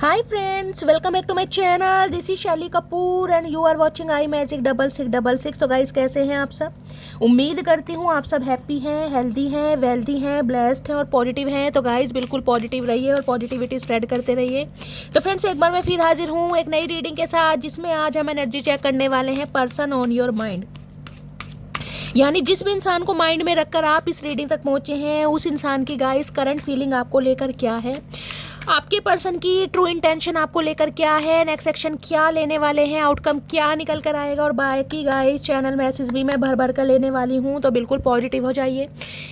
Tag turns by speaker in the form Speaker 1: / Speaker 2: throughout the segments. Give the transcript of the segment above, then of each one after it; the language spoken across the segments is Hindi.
Speaker 1: Hi friends, welcome back to my channel. This is Shaili Kapoor and you are watching I magic 6666। तो गाइस, कैसे हैं आप सब? उम्मीद करती हूँ आप सब हैप्पी हैं, हेल्दी हैं, वेल्दी हैं, ब्लेस्ड हैं और पॉजिटिव हैं। तो गाइस, बिल्कुल पॉजिटिव रहिए और पॉजिटिविटी स्प्रेड करते रहिए। तो फ्रेंड्स, एक बार मैं फिर हाजिर हूँ एक नई रीडिंग के साथ, जिसमें आज हम एनर्जी चेक करने वाले हैं पर्सन ऑन योर माइंड। यानी जिस भी इंसान को माइंड में रखकर आप इस रीडिंग तक पहुंचे हैं, उस इंसान की गाइस करंट फीलिंग आपको लेकर क्या है, आपके पर्सन की ट्रू इंटेंशन आपको लेकर क्या है, नेक्स्ट एक्शन क्या लेने वाले हैं, आउटकम क्या निकल कर आएगा। और बाकी गाइस चैनल मैसेज भी मैं भर भर कर लेने वाली हूँ, तो बिल्कुल पॉजिटिव हो जाइए।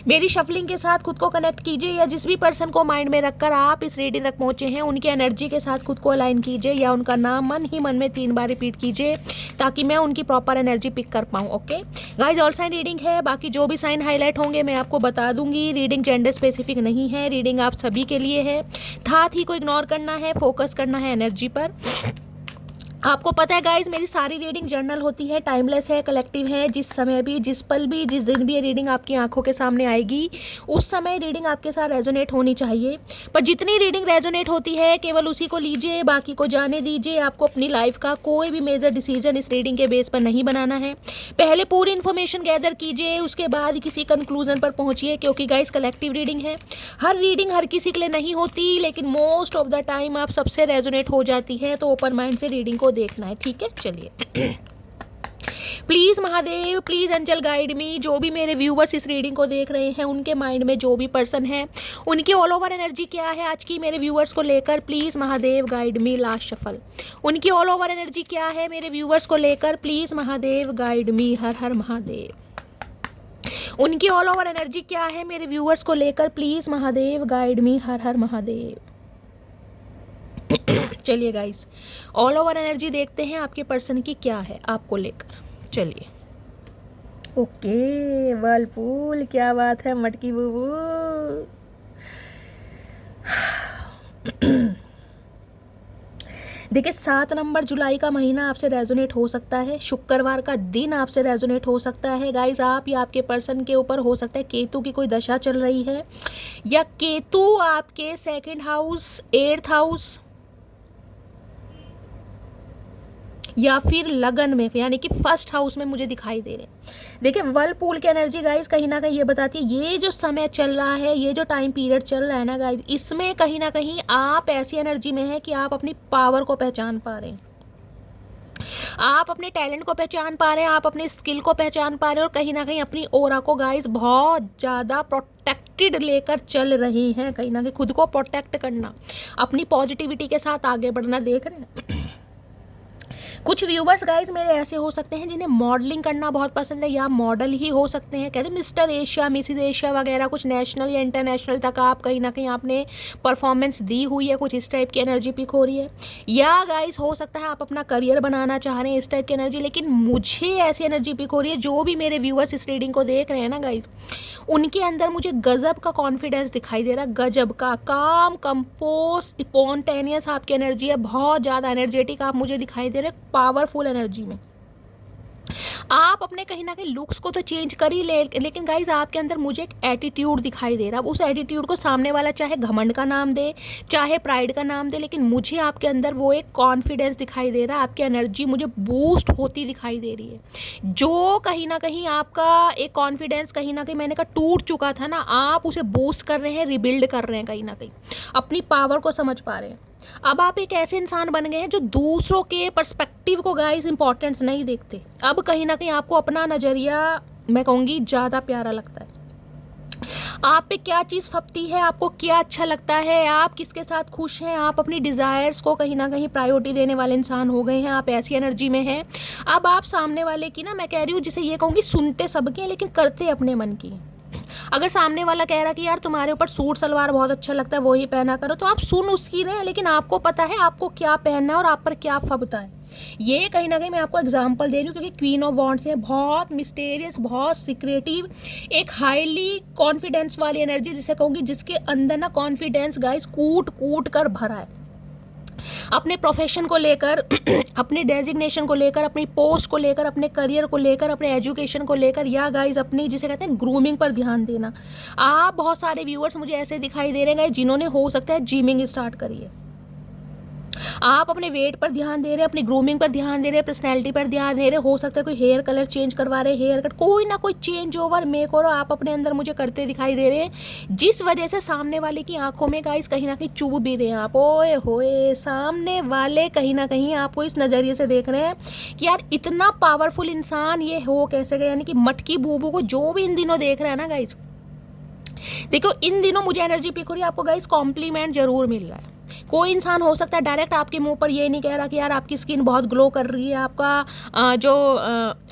Speaker 1: मेरी शफलिंग के साथ खुद को कनेक्ट कीजिए, या जिस भी पर्सन को माइंड में रखकर आप इस रीडिंग तक पहुंचे हैं, उनकी एनर्जी के साथ खुद को अलाइन कीजिए, या उनका नाम मन ही मन में 3 बार रिपीट कीजिए, ताकि मैं उनकी प्रॉपर एनर्जी पिक कर पाऊँ। Okay guys, all sign reading है, बाकी जो भी साइन हाईलाइट होंगे मैं आपको बता दूंगी। रीडिंग जेंडर स्पेसिफिक नहीं है, रीडिंग आप सभी के लिए है। साथ ही को इग्नोर करना है, फोकस करना है एनर्जी पर। आपको पता है गाइज, मेरी सारी रीडिंग जर्नल होती है, टाइमलेस है, कलेक्टिव है। जिस समय भी, जिस पल भी, जिस दिन भी ये रीडिंग आपकी आंखों के सामने आएगी, उस समय रीडिंग आपके साथ रेजोनेट होनी चाहिए। पर जितनी रीडिंग रेजोनेट होती है, केवल उसी को लीजिए, बाकी को जाने दीजिए। आपको अपनी लाइफ का कोई भी मेजर डिसीजन इस रीडिंग के बेस पर नहीं बनाना है। पहले पूरी इन्फॉर्मेशन गैदर कीजिए, उसके बाद किसी कंक्लूजन पर पहुंचिए, क्योंकि गाइज कलेक्टिव रीडिंग है। हर रीडिंग हर किसी के लिए नहीं होती, लेकिन मोस्ट ऑफ द टाइम आप सबसे रेजोनेट हो जाती है। तो ओपन माइंड से रीडिंग को देखना है, ठीक है? चलिए। Please Mahadev, please angel guide me. जो भी मेरे व्यूवर्स इस रीडिंग को देख रहे हैं, उनके माइंड में जो भी पर्सन है, उनकी ऑल ओवर एनर्जी क्या है आज की मेरे व्यूवर्स को लेकर, please Mahadev guide me. Last shuffle. उनकी ऑल ओवर एनर्जी क्या है मेरे व्यूवर्स को लेकर, please Mahadev guide me. Har Har Mahadev. उनकी ऑल ओवर एनर्जी क्या है मेरे व्यूवर्स को लेकर, please Mahadev guide me. Har Har Mahadev. चलिए गाइस, ऑल ओवर एनर्जी देखते हैं आपके पर्सन की क्या है आपको लेकर। चलिए। ओके वर्लपूल, क्या बात है मटकी बूबू। देखिए, 7 नंबर जुलाई का महीना आपसे रेजोनेट हो सकता है। शुक्रवार का दिन आपसे रेजोनेट हो सकता है गाइज। आप या आपके पर्सन के ऊपर हो सकता है केतु की कोई दशा चल रही है, या केतु आपके 2nd हाउस, 8th हाउस, या फिर लगन में, यानी कि 1st हाउस में मुझे दिखाई दे रहे हैं। देखिए, वर्लपूल की एनर्जी गाइज कहीं ना कहीं ये बताती है, ये जो समय चल रहा है, ये जो टाइम पीरियड चल रहा है ना गाइज, इसमें कहीं ना कहीं आप ऐसी एनर्जी में है कि आप अपनी पावर को पहचान पा रहे हैं, आप अपने टैलेंट को पहचान पा रहे हैं, आप अपनी स्किल को पहचान पा रहे हैं, और कहीं ना कहीं अपनी ओरा को गाइज बहुत ज़्यादा प्रोटेक्टेड लेकर चल रही हैं। कहीं ना कहीं खुद को प्रोटेक्ट करना, अपनी पॉजिटिविटी के साथ आगे बढ़ना देख रहे हैं। कुछ व्यूवर्स गाइज मेरे ऐसे हो सकते हैं जिन्हें मॉडलिंग करना बहुत पसंद है, या मॉडल ही हो सकते हैं। कहते हैं मिस्टर एशिया, मिसिज एशिया वगैरह, कुछ नेशनल या इंटरनेशनल तक आप कहीं ना कहीं आपने परफॉर्मेंस दी हुई है, कुछ इस टाइप की एनर्जी पिक हो रही है। या गाइज हो सकता है आप अपना करियर बनाना चाह रहे हैं, इस टाइप की एनर्जी। लेकिन मुझे ऐसी एनर्जी पिक हो रही है, जो भी मेरे व्यूवर्स इस रीडिंग को देख रहे हैं ना गाइज, उनके अंदर मुझे गजब का कॉन्फिडेंस दिखाई दे रहा है, गजब का। काम, कंपोज, स्पॉन्टेनियस आपकी एनर्जी है, बहुत ज़्यादा एनर्जेटिक आप मुझे दिखाई दे रहे, पावरफुल एनर्जी में। आप अपने कहीं ना कहीं लुक्स को तो चेंज कर ही लेकिन गाइज आपके अंदर मुझे एक एटीट्यूड दिखाई दे रहा है। उस एटीट्यूड को सामने वाला चाहे घमंड का नाम दे, चाहे प्राइड का नाम दे, लेकिन मुझे आपके अंदर वो एक कॉन्फिडेंस दिखाई दे रहा है। आपकी एनर्जी मुझे बूस्ट होती दिखाई दे रही है, जो कहीं ना कहीं आपका एक कॉन्फिडेंस कहीं ना कहीं मैंने कहा टूट चुका था ना, आप उसे बूस्ट कर रहे हैं, रिबिल्ड कर रहे हैं, कहीं ना कहीं अपनी पावर को समझ पा रहे हैं। अब आप एक ऐसे इंसान बन गए हैं जो दूसरों के पर्सपेक्टिव को गाइस इंपॉर्टेंस नहीं देखते। अब कहीं ना कहीं आपको अपना नज़रिया, मैं कहूँगी, ज़्यादा प्यारा लगता है। आप पे क्या चीज़ फपती है, आपको क्या अच्छा लगता है, आप किसके साथ खुश हैं, आप अपनी डिज़ायर्स को कहीं ना कहीं प्रायोरिटी देने वाले इंसान हो गए हैं। आप ऐसी एनर्जी में हैं। अब आप सामने वाले की ना, मैं कह रही हूँ, जिसे ये कहूँगी, सुनते सबके लेकिन करते अपने मन की। अगर सामने वाला कह रहा कि यार तुम्हारे ऊपर सूट सलवार बहुत अच्छा लगता है, वही पहना करो, तो आप सुन उसकी नहीं, लेकिन आपको पता है आपको क्या पहनना है और आप पर क्या फबता है। ये कहीं ना कहीं मैं आपको एग्जांपल दे रही हूँ, क्योंकि क्वीन ऑफ वॉन्ड्स है, बहुत मिस्टेरियस, बहुत सीक्रेटिव, एक हाईली कॉन्फिडेंस वाली एनर्जी जिसे कहूँगी, जिसके अंदर ना कॉन्फिडेंस गाइस कूट कूट कर भरा है। अपने प्रोफेशन को लेकर, अपने डेजिग्नेशन को लेकर, अपनी पोस्ट को लेकर, अपने करियर को लेकर, अपने एजुकेशन को लेकर, या गाइज अपनी जिसे कहते हैं ग्रूमिंग पर ध्यान देना। आप बहुत सारे व्यूअर्स मुझे ऐसे दिखाई दे रहे हैं जिन्होंने हो सकता है जिमिंग स्टार्ट करी है। आप अपने वेट पर ध्यान दे रहे हैं, अपनी ग्रूमिंग पर ध्यान दे रहे हैं, पर्सनैलिटी पर ध्यान दे रहे हैं, हो सकता है कोई हेयर कलर चेंज करवा रहे हैं, हेयर कट, कोई ना कोई चेंज ओवर मेक ओवर आप अपने अंदर मुझे करते दिखाई दे रहे हैं, जिस वजह से सामने वाले की आंखों में गाइस कहीं ना कहीं चुभ भी रहे हैं आप। ओए होए, सामने वाले कहीं ना कहीं आपको इस नज़रिए से देख रहे हैं कि यार इतना पावरफुल इंसान ये हो कैसे गया, यानी कि मटकी बूबू को जो भी इन दिनों देख रहा है ना गाइस, देखो इन दिनों मुझे एनर्जी पिक हो रही है, आपको गाइस कॉम्प्लीमेंट जरूर मिल रहा है। कोई इंसान हो सकता है डायरेक्ट आपके मुंह पर ये नहीं कह रहा कि यार आपकी स्किन बहुत ग्लो कर रही है, आपका जो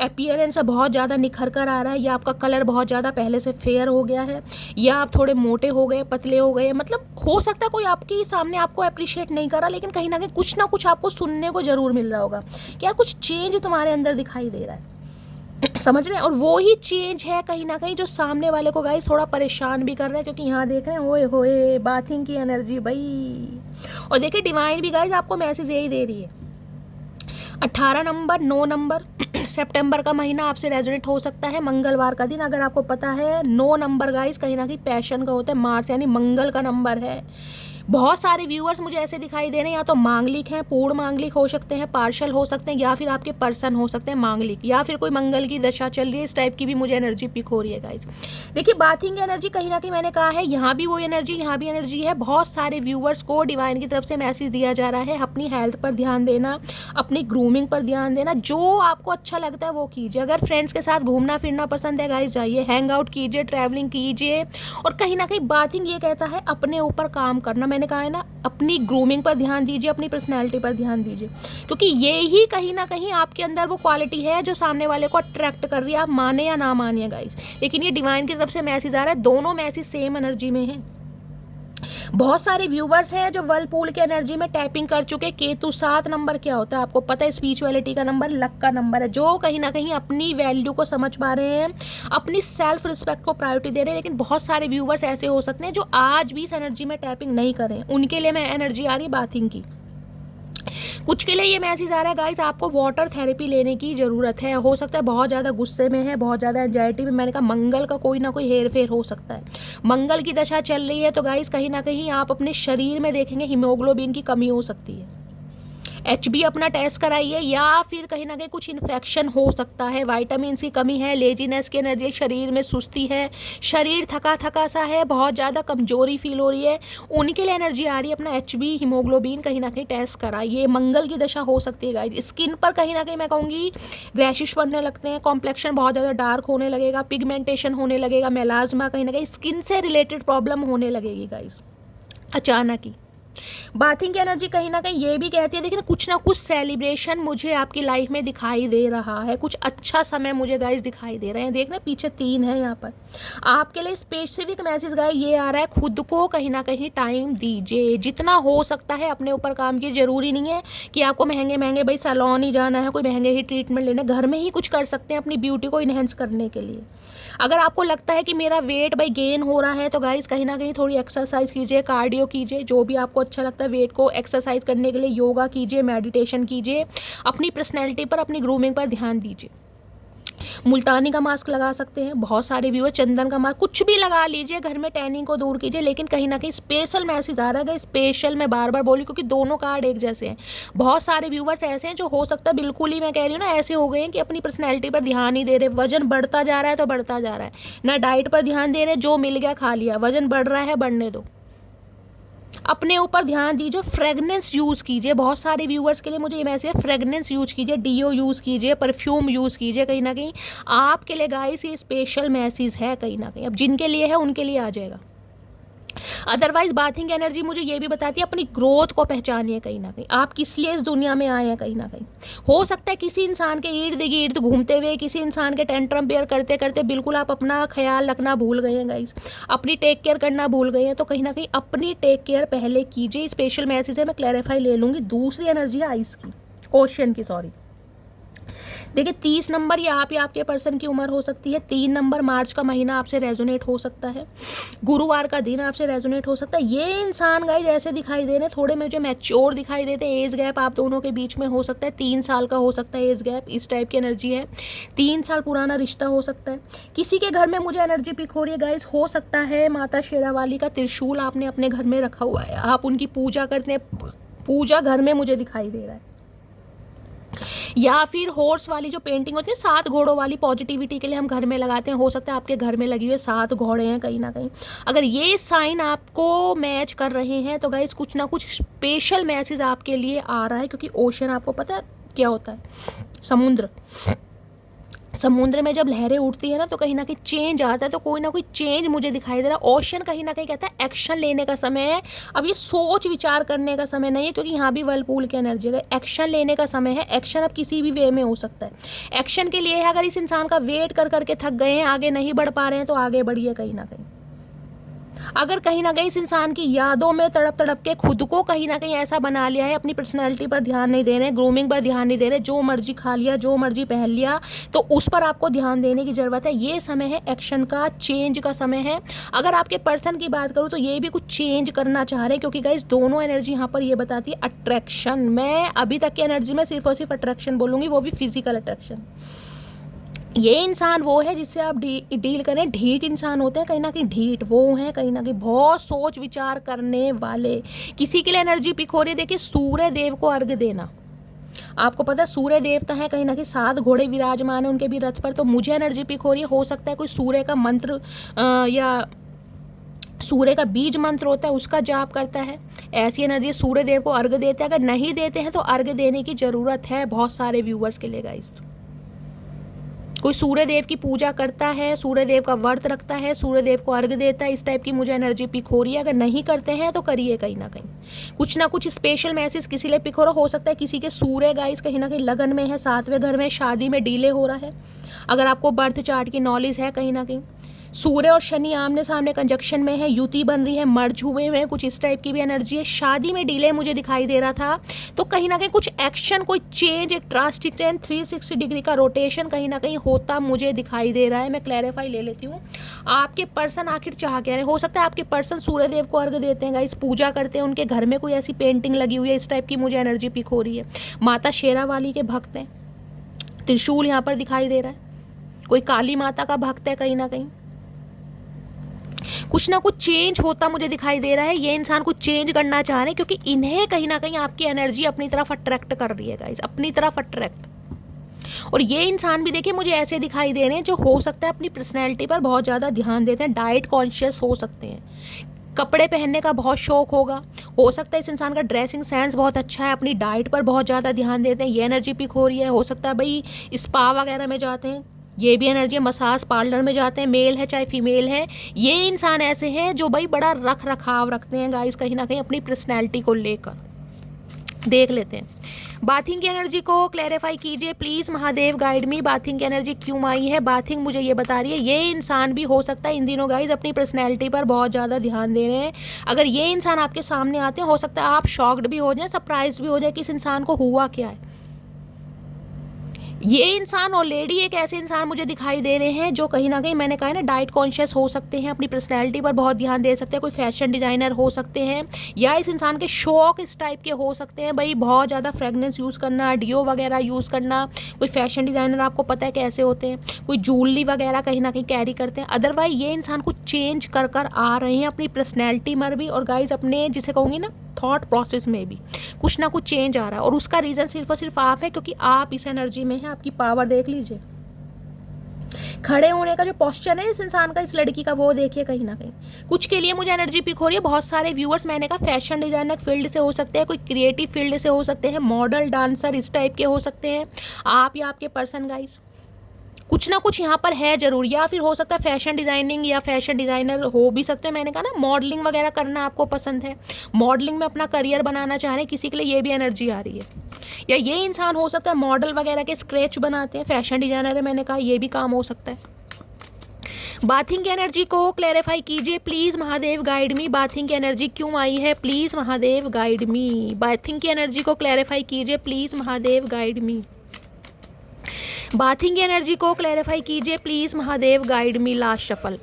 Speaker 1: अपीयरेंस है बहुत ज़्यादा निखर कर आ रहा है, या आपका कलर बहुत ज़्यादा पहले से फेयर हो गया है, या आप थोड़े मोटे हो गए, पतले हो गए, मतलब हो सकता है कोई आपके सामने आपको अप्रिशिएट नहीं कर रहा, लेकिन कहीं ना कुछ आपको सुनने को ज़रूर मिल रहा होगा कि यार कुछ चेंज तुम्हारे अंदर दिखाई दे रहा है। समझ रहे हैं? और वो ही चेंज है कहीं ना कहीं जो सामने वाले को गाइस थोड़ा परेशान भी कर रहा है, क्योंकि यहाँ देख रहे हैं ओए होए बाथिंग की एनर्जी भाई। और देखिए डिवाइन भी गाइस आपको मैसेज यही दे रही है, 18 नंबर 9 नंबर सितंबर का महीना आपसे रेजोनेट हो सकता है, मंगलवार का दिन। अगर आपको पता है 9 नंबर गाइस कहीं ना कहीं पैशन का होता है, मार्स यानी मंगल का नंबर है। बहुत सारे व्यूअर्स मुझे ऐसे दिखाई दे रहे हैं, या तो मांगलिक हैं, पूर्ण मांगलिक हो सकते हैं, पार्शल हो सकते हैं, या फिर आपके पर्सन हो सकते हैं मांगलिक, या फिर कोई मंगल की दशा चल रही है, इस टाइप की भी मुझे एनर्जी पिक हो रही है गाइज। देखिए बाथिंग एनर्जी कहीं ना कहीं मैंने कहा है, यहाँ भी वो एनर्जी, यहाँ भी एनर्जी है। बहुत सारे व्यूअर्स को डिवाइन की तरफ से मैसेज दिया जा रहा है, अपनी हेल्थ पर ध्यान देना, अपनी ग्रूमिंग पर ध्यान देना, जो आपको अच्छा लगता है वो कीजिए। अगर फ्रेंड्स के साथ घूमना फिरना पसंद है गाइज, जाइए, हैंग आउट कीजिए, ट्रैवलिंग कीजिए। और कहीं ना कहीं बाथिंग ये कहता है अपने ऊपर काम करना, मैंने कहा है ना, अपनी ग्रूमिंग पर ध्यान दीजिए, अपनी पर्सनैलिटी पर ध्यान दीजिए, क्योंकि ये ही कहीं ना कहीं आपके अंदर वो क्वालिटी है जो सामने वाले को अट्रैक्ट कर रही है, आप माने या ना मानिए गाइस। लेकिन ये डिवाइन की तरफ से मैसेज आ रहा है, दोनों मैसेज सेम एनर्जी में है। बहुत सारे व्यूवर्स हैं जो वर्लपूल की एनर्जी में टैपिंग कर चुके। केतु 7 नंबर क्या होता है आपको पता है, स्पिरिचुअलिटी का नंबर, लक का नंबर है, जो कहीं ना कहीं अपनी वैल्यू को समझ पा रहे हैं, अपनी सेल्फ रिस्पेक्ट को प्रायोरिटी दे रहे हैं। लेकिन बहुत सारे व्यूवर्स ऐसे हो सकते हैं जो आज भी इस एनर्जी में टैपिंग नहीं करें, उनके लिए मैं एनर्जी आ रही है बाथिंग की। कुछ के लिए ये मैसेज आ रहा है गाइस, आपको वाटर थेरेपी लेने की ज़रूरत है। हो सकता है बहुत ज़्यादा गुस्से में है, बहुत ज़्यादा एंजाइटी में, मैंने कहा मंगल का कोई ना कोई हेर फेर हो सकता है, मंगल की दशा चल रही है, तो गाइस कहीं ना कहीं आप अपने शरीर में देखेंगे हीमोग्लोबिन की कमी हो सकती है। HB अपना टेस्ट कराइए, या फिर कहीं ना कहीं कुछ इन्फेक्शन हो सकता है, विटामिन की कमी है, लेजीनेस की एनर्जी, शरीर में सुस्ती है, शरीर थका थका सा है, बहुत ज़्यादा कमजोरी फील हो रही है, उनके लिए एनर्जी आ रही है अपना HB हीमोग्लोबिन कहीं ना कहीं टेस्ट कराइए। मंगल की दशा हो सकती है गाइस। स्किन पर कहीं ना कहीं मैं कहूँगी रैशिश पड़ने लगते हैं, कॉम्प्लेक्शन बहुत ज़्यादा डार्क होने लगेगा, पिगमेंटेशन होने लगेगा, मेलाज्मा, कहीं ना कहीं स्किन से रिलेटेड प्रॉब्लम होने लगेगी गाइस अचानक ही। बाथिंग की एनर्जी कहीं ना कहीं ये भी कहती है, देखिए कुछ ना कुछ सेलिब्रेशन मुझे आपकी लाइफ में दिखाई दे रहा है, कुछ अच्छा समय मुझे गाइस दिखाई दे रहे हैं। देखना पीछे 3 है यहाँ पर, आपके लिए स्पेसिफिक मैसेज गाइस ये आ रहा है, खुद को कहीं ना कहीं टाइम दीजिए, जितना हो सकता है अपने ऊपर काम कीजिए। जरूरी नहीं है कि आपको महंगे महंगे भाई सैलून ही जाना है, कोई महंगे ही ट्रीटमेंट लेना, घर में ही कुछ कर सकते हैं अपनी ब्यूटी को इन्हेंस करने के लिए। अगर आपको लगता है कि मेरा वेट भाई गेन हो रहा है, तो गाइस कहीं ना कहीं थोड़ी एक्सरसाइज कीजिए, कार्डियो कीजिए, जो भी आपको अच्छा लगता है वेट को एक्सरसाइज करने के लिए, योगा कीजिए, मेडिटेशन कीजिए, अपनी पर्सनैलिटी पर, अपनी ग्रूमिंग पर ध्यान दीजिए। मुल्तानी का मास्क लगा सकते हैं, बहुत सारे व्यूअर चंदन का मास्क, कुछ भी लगा लीजिए, घर में टैनिंग को दूर कीजिए। लेकिन कहीं ना कहीं स्पेशल मैसेज आ रहा है, स्पेशल मैं बार बार बोली क्योंकि दोनों कार्ड एक जैसे हैं। बहुत सारे व्यूवर्स ऐसे हैं जो हो सकता है बिल्कुल ही मैं कह रही हूँ ना ऐसे हो गए हैं कि अपनी पर्सनैलिटी पर ध्यान नहीं दे रहे, वजन बढ़ता जा रहा है तो बढ़ता जा रहा है, ना डाइट पर ध्यान दे रहे, जो मिल गया खा लिया, वजन बढ़ रहा है बढ़ने दो, अपने ऊपर ध्यान दीजिए। फ्रेगनेंस यूज़ कीजिए, बहुत सारे व्यूवर्स के लिए मुझे ये मैसेज है, फ्रेगनेंस यूज़ कीजिए, डीओ यूज़ कीजिए, परफ्यूम यूज़ कीजिए। कहीं ना कहीं आपके लिए गाइस ये स्पेशल मैसेज है, कहीं ना कहीं अब जिनके लिए है उनके लिए आ जाएगा। अदरवाइज बाथिंग एनर्जी मुझे ये भी बताती है अपनी ग्रोथ को पहचानिए, कहीं ना कहीं आप किस लिए इस दुनिया में आए हैं। कहीं ना कहीं हो सकता है किसी इंसान के इर्द गिर्द घूमते हुए, किसी इंसान के टेंट्रम बेयर करते करते बिल्कुल आप अपना ख्याल रखना भूल गए हैं गाइस, अपनी टेक केयर करना भूल गए हैं। तो कहीं ना कहीं अपनी टेक केयर पहले कीजिए। स्पेशल मैसेज है, मैं क्लैरिफाई ले लूँगी। दूसरी एनर्जी है आइस की, ओशन की, सॉरी। देखिए 30 नंबर ये आप या आपके पर्सन की उम्र हो सकती है। 3 नंबर मार्च का महीना आपसे रेजोनेट हो सकता है, गुरुवार का दिन आपसे रेजोनेट हो सकता है। ये इंसान गाइस ऐसे दिखाई दे रहे, थोड़े मुझे मैच्योर दिखाई देते हैं। एज गैप आप दोनों के बीच में हो सकता है, 3 साल का हो सकता है एज गैप, इस टाइप की एनर्जी है। 3 साल पुराना रिश्ता हो सकता है। किसी के घर में मुझे एनर्जी पिक हो रही है गाइस, हो सकता है माता शेरावाली का त्रिशूल आपने अपने घर में रखा हुआ है, आप उनकी पूजा करते हैं, पूजा घर में मुझे दिखाई दे रहा है। या फिर हॉर्स वाली जो पेंटिंग होती है 7 घोड़ों वाली, पॉजिटिविटी के लिए हम घर में लगाते हैं, हो सकता है आपके घर में लगी हुई 7 घोड़े हैं कहीं ना कहीं। अगर ये साइन आपको मैच कर रहे हैं तो गाइस कुछ ना कुछ स्पेशल मैसेज आपके लिए आ रहा है, क्योंकि ओशन आपको पता है क्या होता है, समुद्र में जब लहरें उठती है ना तो कहीं ना कहीं चेंज आता है, तो कोई ना कोई चेंज मुझे दिखाई दे रहा है। ओशन कहीं ना कहीं कहता है एक्शन लेने का समय है, अब ये सोच विचार करने का समय नहीं है, क्योंकि यहाँ भी वर्लपूल की एनर्जी है, एक्शन लेने का समय है। एक्शन अब किसी भी वे में हो सकता है, एक्शन के लिए है। अगर इस इंसान का वेट कर करके थक गए हैं, आगे नहीं बढ़ पा रहे हैं, तो आगे बढ़िए कहीं ना कहीं। अगर कहीं ना कहीं इस इंसान की यादों में तड़प तड़प के खुद को कहीं ना कहीं ऐसा बना लिया है, अपनी पर्सनैलिटी पर ध्यान नहीं दे रहे, ग्रूमिंग पर ध्यान नहीं दे रहे, जो मर्जी खा लिया, जो मर्जी पहन लिया, तो उस पर आपको ध्यान देने की ज़रूरत है। ये समय है एक्शन का, चेंज का समय है। अगर आपके पर्सन की बात करूँ तो ये भी कुछ चेंज करना चाह रहे हैं, क्योंकि गाइस दोनों एनर्जी यहाँ पर ये बताती है अट्रैक्शन। मैं अभी तक की एनर्जी में सिर्फ और सिर्फ अट्रैक्शन बोलूँगी, वो भी फिजिकल अट्रैक्शन। ये इंसान वो है जिससे आप डील करें, ढीठ इंसान होते हैं कहीं ना कहीं, ढीठ वो हैं कहीं ना कहीं, बहुत सोच विचार करने वाले। किसी के लिए एनर्जी पिक हो रही है, देखिए सूर्य देव को अर्घ देना। आपको पता है सूर्य देवता है कहीं ना कहीं, 7 घोड़े विराजमान है उनके भी रथ पर, तो मुझे एनर्जी पिक हो रही है। हो सकता है कोई सूर्य का मंत्र या सूर्य का बीज मंत्र होता है उसका जाप करता है, ऐसी एनर्जी सूर्य देव को अर्घ देते हैं। अगर नहीं देते हैं तो अर्घ देने की ज़रूरत है बहुत सारे व्यूवर्स के लिए गाइस। कोई सूर्य देव की पूजा करता है, सूर्य देव का व्रत रखता है, सूर्य देव को अर्घ देता है, इस टाइप की मुझे एनर्जी पिक हो रही है। अगर नहीं करते हैं तो करिए कहीं ना कुछ स्पेशल मैसेज किसी लिए पिक हो रहा हो सकता है किसी के सूर्य गाइस कहीं ना कहीं लगन में है, 7वें घर में, शादी में डिले हो रहा है। अगर आपको बर्थ चार्ट की नॉलेज है, कहीं ना कहीं सूर्य और शनि आमने सामने कंजक्शन में है, युति बन रही है, मर्ज हुए हैं, कुछ इस टाइप की भी एनर्जी है। शादी में डिले मुझे दिखाई दे रहा था, तो कहीं ना कहीं कुछ एक्शन, कोई चेंज, एक ड्रास्टिक 360 डिग्री का रोटेशन कहीं ना कहीं होता मुझे दिखाई दे रहा है। मैं क्लैरिफाई ले लेती हूँ, आपके पर्सन आखिर चाह क्या रहे। हो सकता है आपके पर्सन सूर्य देव को अर्घ देते हैं गाइस, पूजा करते हैं, उनके घर में कोई ऐसी पेंटिंग लगी हुई है, इस टाइप की मुझे एनर्जी पिक हो रही है। माता शेरा वाली के भक्त हैं, त्रिशूल यहाँ पर दिखाई दे रहा है, कोई काली माता का भक्त है कहीं ना कहीं। कुछ ना कुछ चेंज होता मुझे दिखाई दे रहा है। ये इंसान कुछ चेंज करना चाह रहे हैं, क्योंकि इन्हें कहीं ना कहीं आपकी एनर्जी अपनी तरफ अट्रैक्ट कर रही है गाइस, अपनी तरफ अट्रैक्ट। और ये इंसान भी देखिए मुझे ऐसे दिखाई दे रहे हैं जो हो सकता है अपनी पर्सनैलिटी पर बहुत ज़्यादा ध्यान देते हैं, डाइट कॉन्शियस हो सकते हैं, कपड़े पहनने का बहुत शौक होगा। हो सकता है इस इंसान का ड्रेसिंग सेंस बहुत अच्छा है, अपनी डाइट पर बहुत ज़्यादा ध्यान देते हैं, ये एनर्जी पिक हो रही है। हो सकता है भाई स्पा वगैरह में जाते हैं, ये भी एनर्जी है, मसाज पार्लर में जाते हैं, मेल है चाहे फीमेल है। ये इंसान ऐसे हैं जो भाई बड़ा रख रखाव रखते हैं गाइस कहीं ना कहीं अपनी पर्सनैलिटी को लेकर। देख लेते हैं बाथिंग की एनर्जी को क्लैरिफाई कीजिए please, Mahadev guide me. Bathing की एनर्जी क्यों आई है? बाथिंग मुझे ये बता रही है ये इंसान भी हो सकता है इन दिनों गाइस अपनी पर्सनैलिटी पर बहुत ज़्यादा ध्यान दे रहे हैं। अगर ये इंसान आपके सामने आते हैं, हो सकता है आप शॉक्ड भी हो जाए, सरप्राइज भी हो जाए कि इस इंसान को हुआ क्या है। ये इंसान ऑलरेडी एक ऐसे इंसान मुझे दिखाई दे रहे हैं जो कहीं ना कहीं, मैंने कहा है ना, डाइट कॉन्शियस हो सकते हैं, अपनी पर्सनैलिटी पर बहुत ध्यान दे सकते हैं, कोई फैशन डिज़ाइनर हो सकते हैं, या इस इंसान के शौक इस टाइप के हो सकते हैं भाई बहुत ज़्यादा फ्रेगनेंस यूज़ करना, डियो वगैरह यूज़ करना। कोई फैशन डिज़ाइनर आपको पता है कैसे होते हैं, कोई ज्वेलरी वगैरह कहीं ना कहीं कैरी करते हैं। अदरवाइज ये इंसान कुछ चेंज कर आ रहे हैं अपनी पर्सनैलिटी में भी, और गाइज अपने जिसे कहूँगी ना थॉट प्रोसेस में भी कुछ ना कुछ चेंज आ रहा है, और उसका रीज़न सिर्फ और सिर्फ आप है, क्योंकि आप इस एनर्जी में हैं। आपकी पावर देख लीजिए, खड़े होने का जो पोस्चर है इस इंसान का, इस लड़की का, वो देखिए कहीं ना कहीं। कुछ के लिए मुझे एनर्जी पिक हो रही है, बहुत सारे व्यूअर्स मैंने कहा फैशन डिजाइनर फील्ड से हो सकते हैं, कोई क्रिएटिव फील्ड से हो सकते हैं, मॉडल डांसर इस टाइप के हो सकते हैं आप या आपके पर्सन गाइस। कुछ ना कुछ यहाँ पर है जरूर, या फिर हो सकता है फैशन डिज़ाइनिंग या फैशन डिज़ाइनर हो भी सकते हैं। मैंने कहा ना मॉडलिंग वगैरह करना आपको पसंद है, मॉडलिंग में अपना करियर बनाना चाह रहे हैं, किसी के लिए ये भी एनर्जी आ रही है। या ये इंसान हो सकता है मॉडल वगैरह के स्केच बनाते हैं, फैशन डिज़ाइनर है, मैंने कहा ये भी काम हो सकता है। बाथिंग की एनर्जी को क्लैरिफाई कीजिए please, Mahadev guide me. Bathing की एनर्जी क्यों आई है please, Mahadev guide me. Bathing की एनर्जी को क्लैरिफाई कीजिए please, Mahadev guide me. Bathing की एनर्जी को क्लैरिफाई कीजिए please, Mahadev guide me. Last shuffle.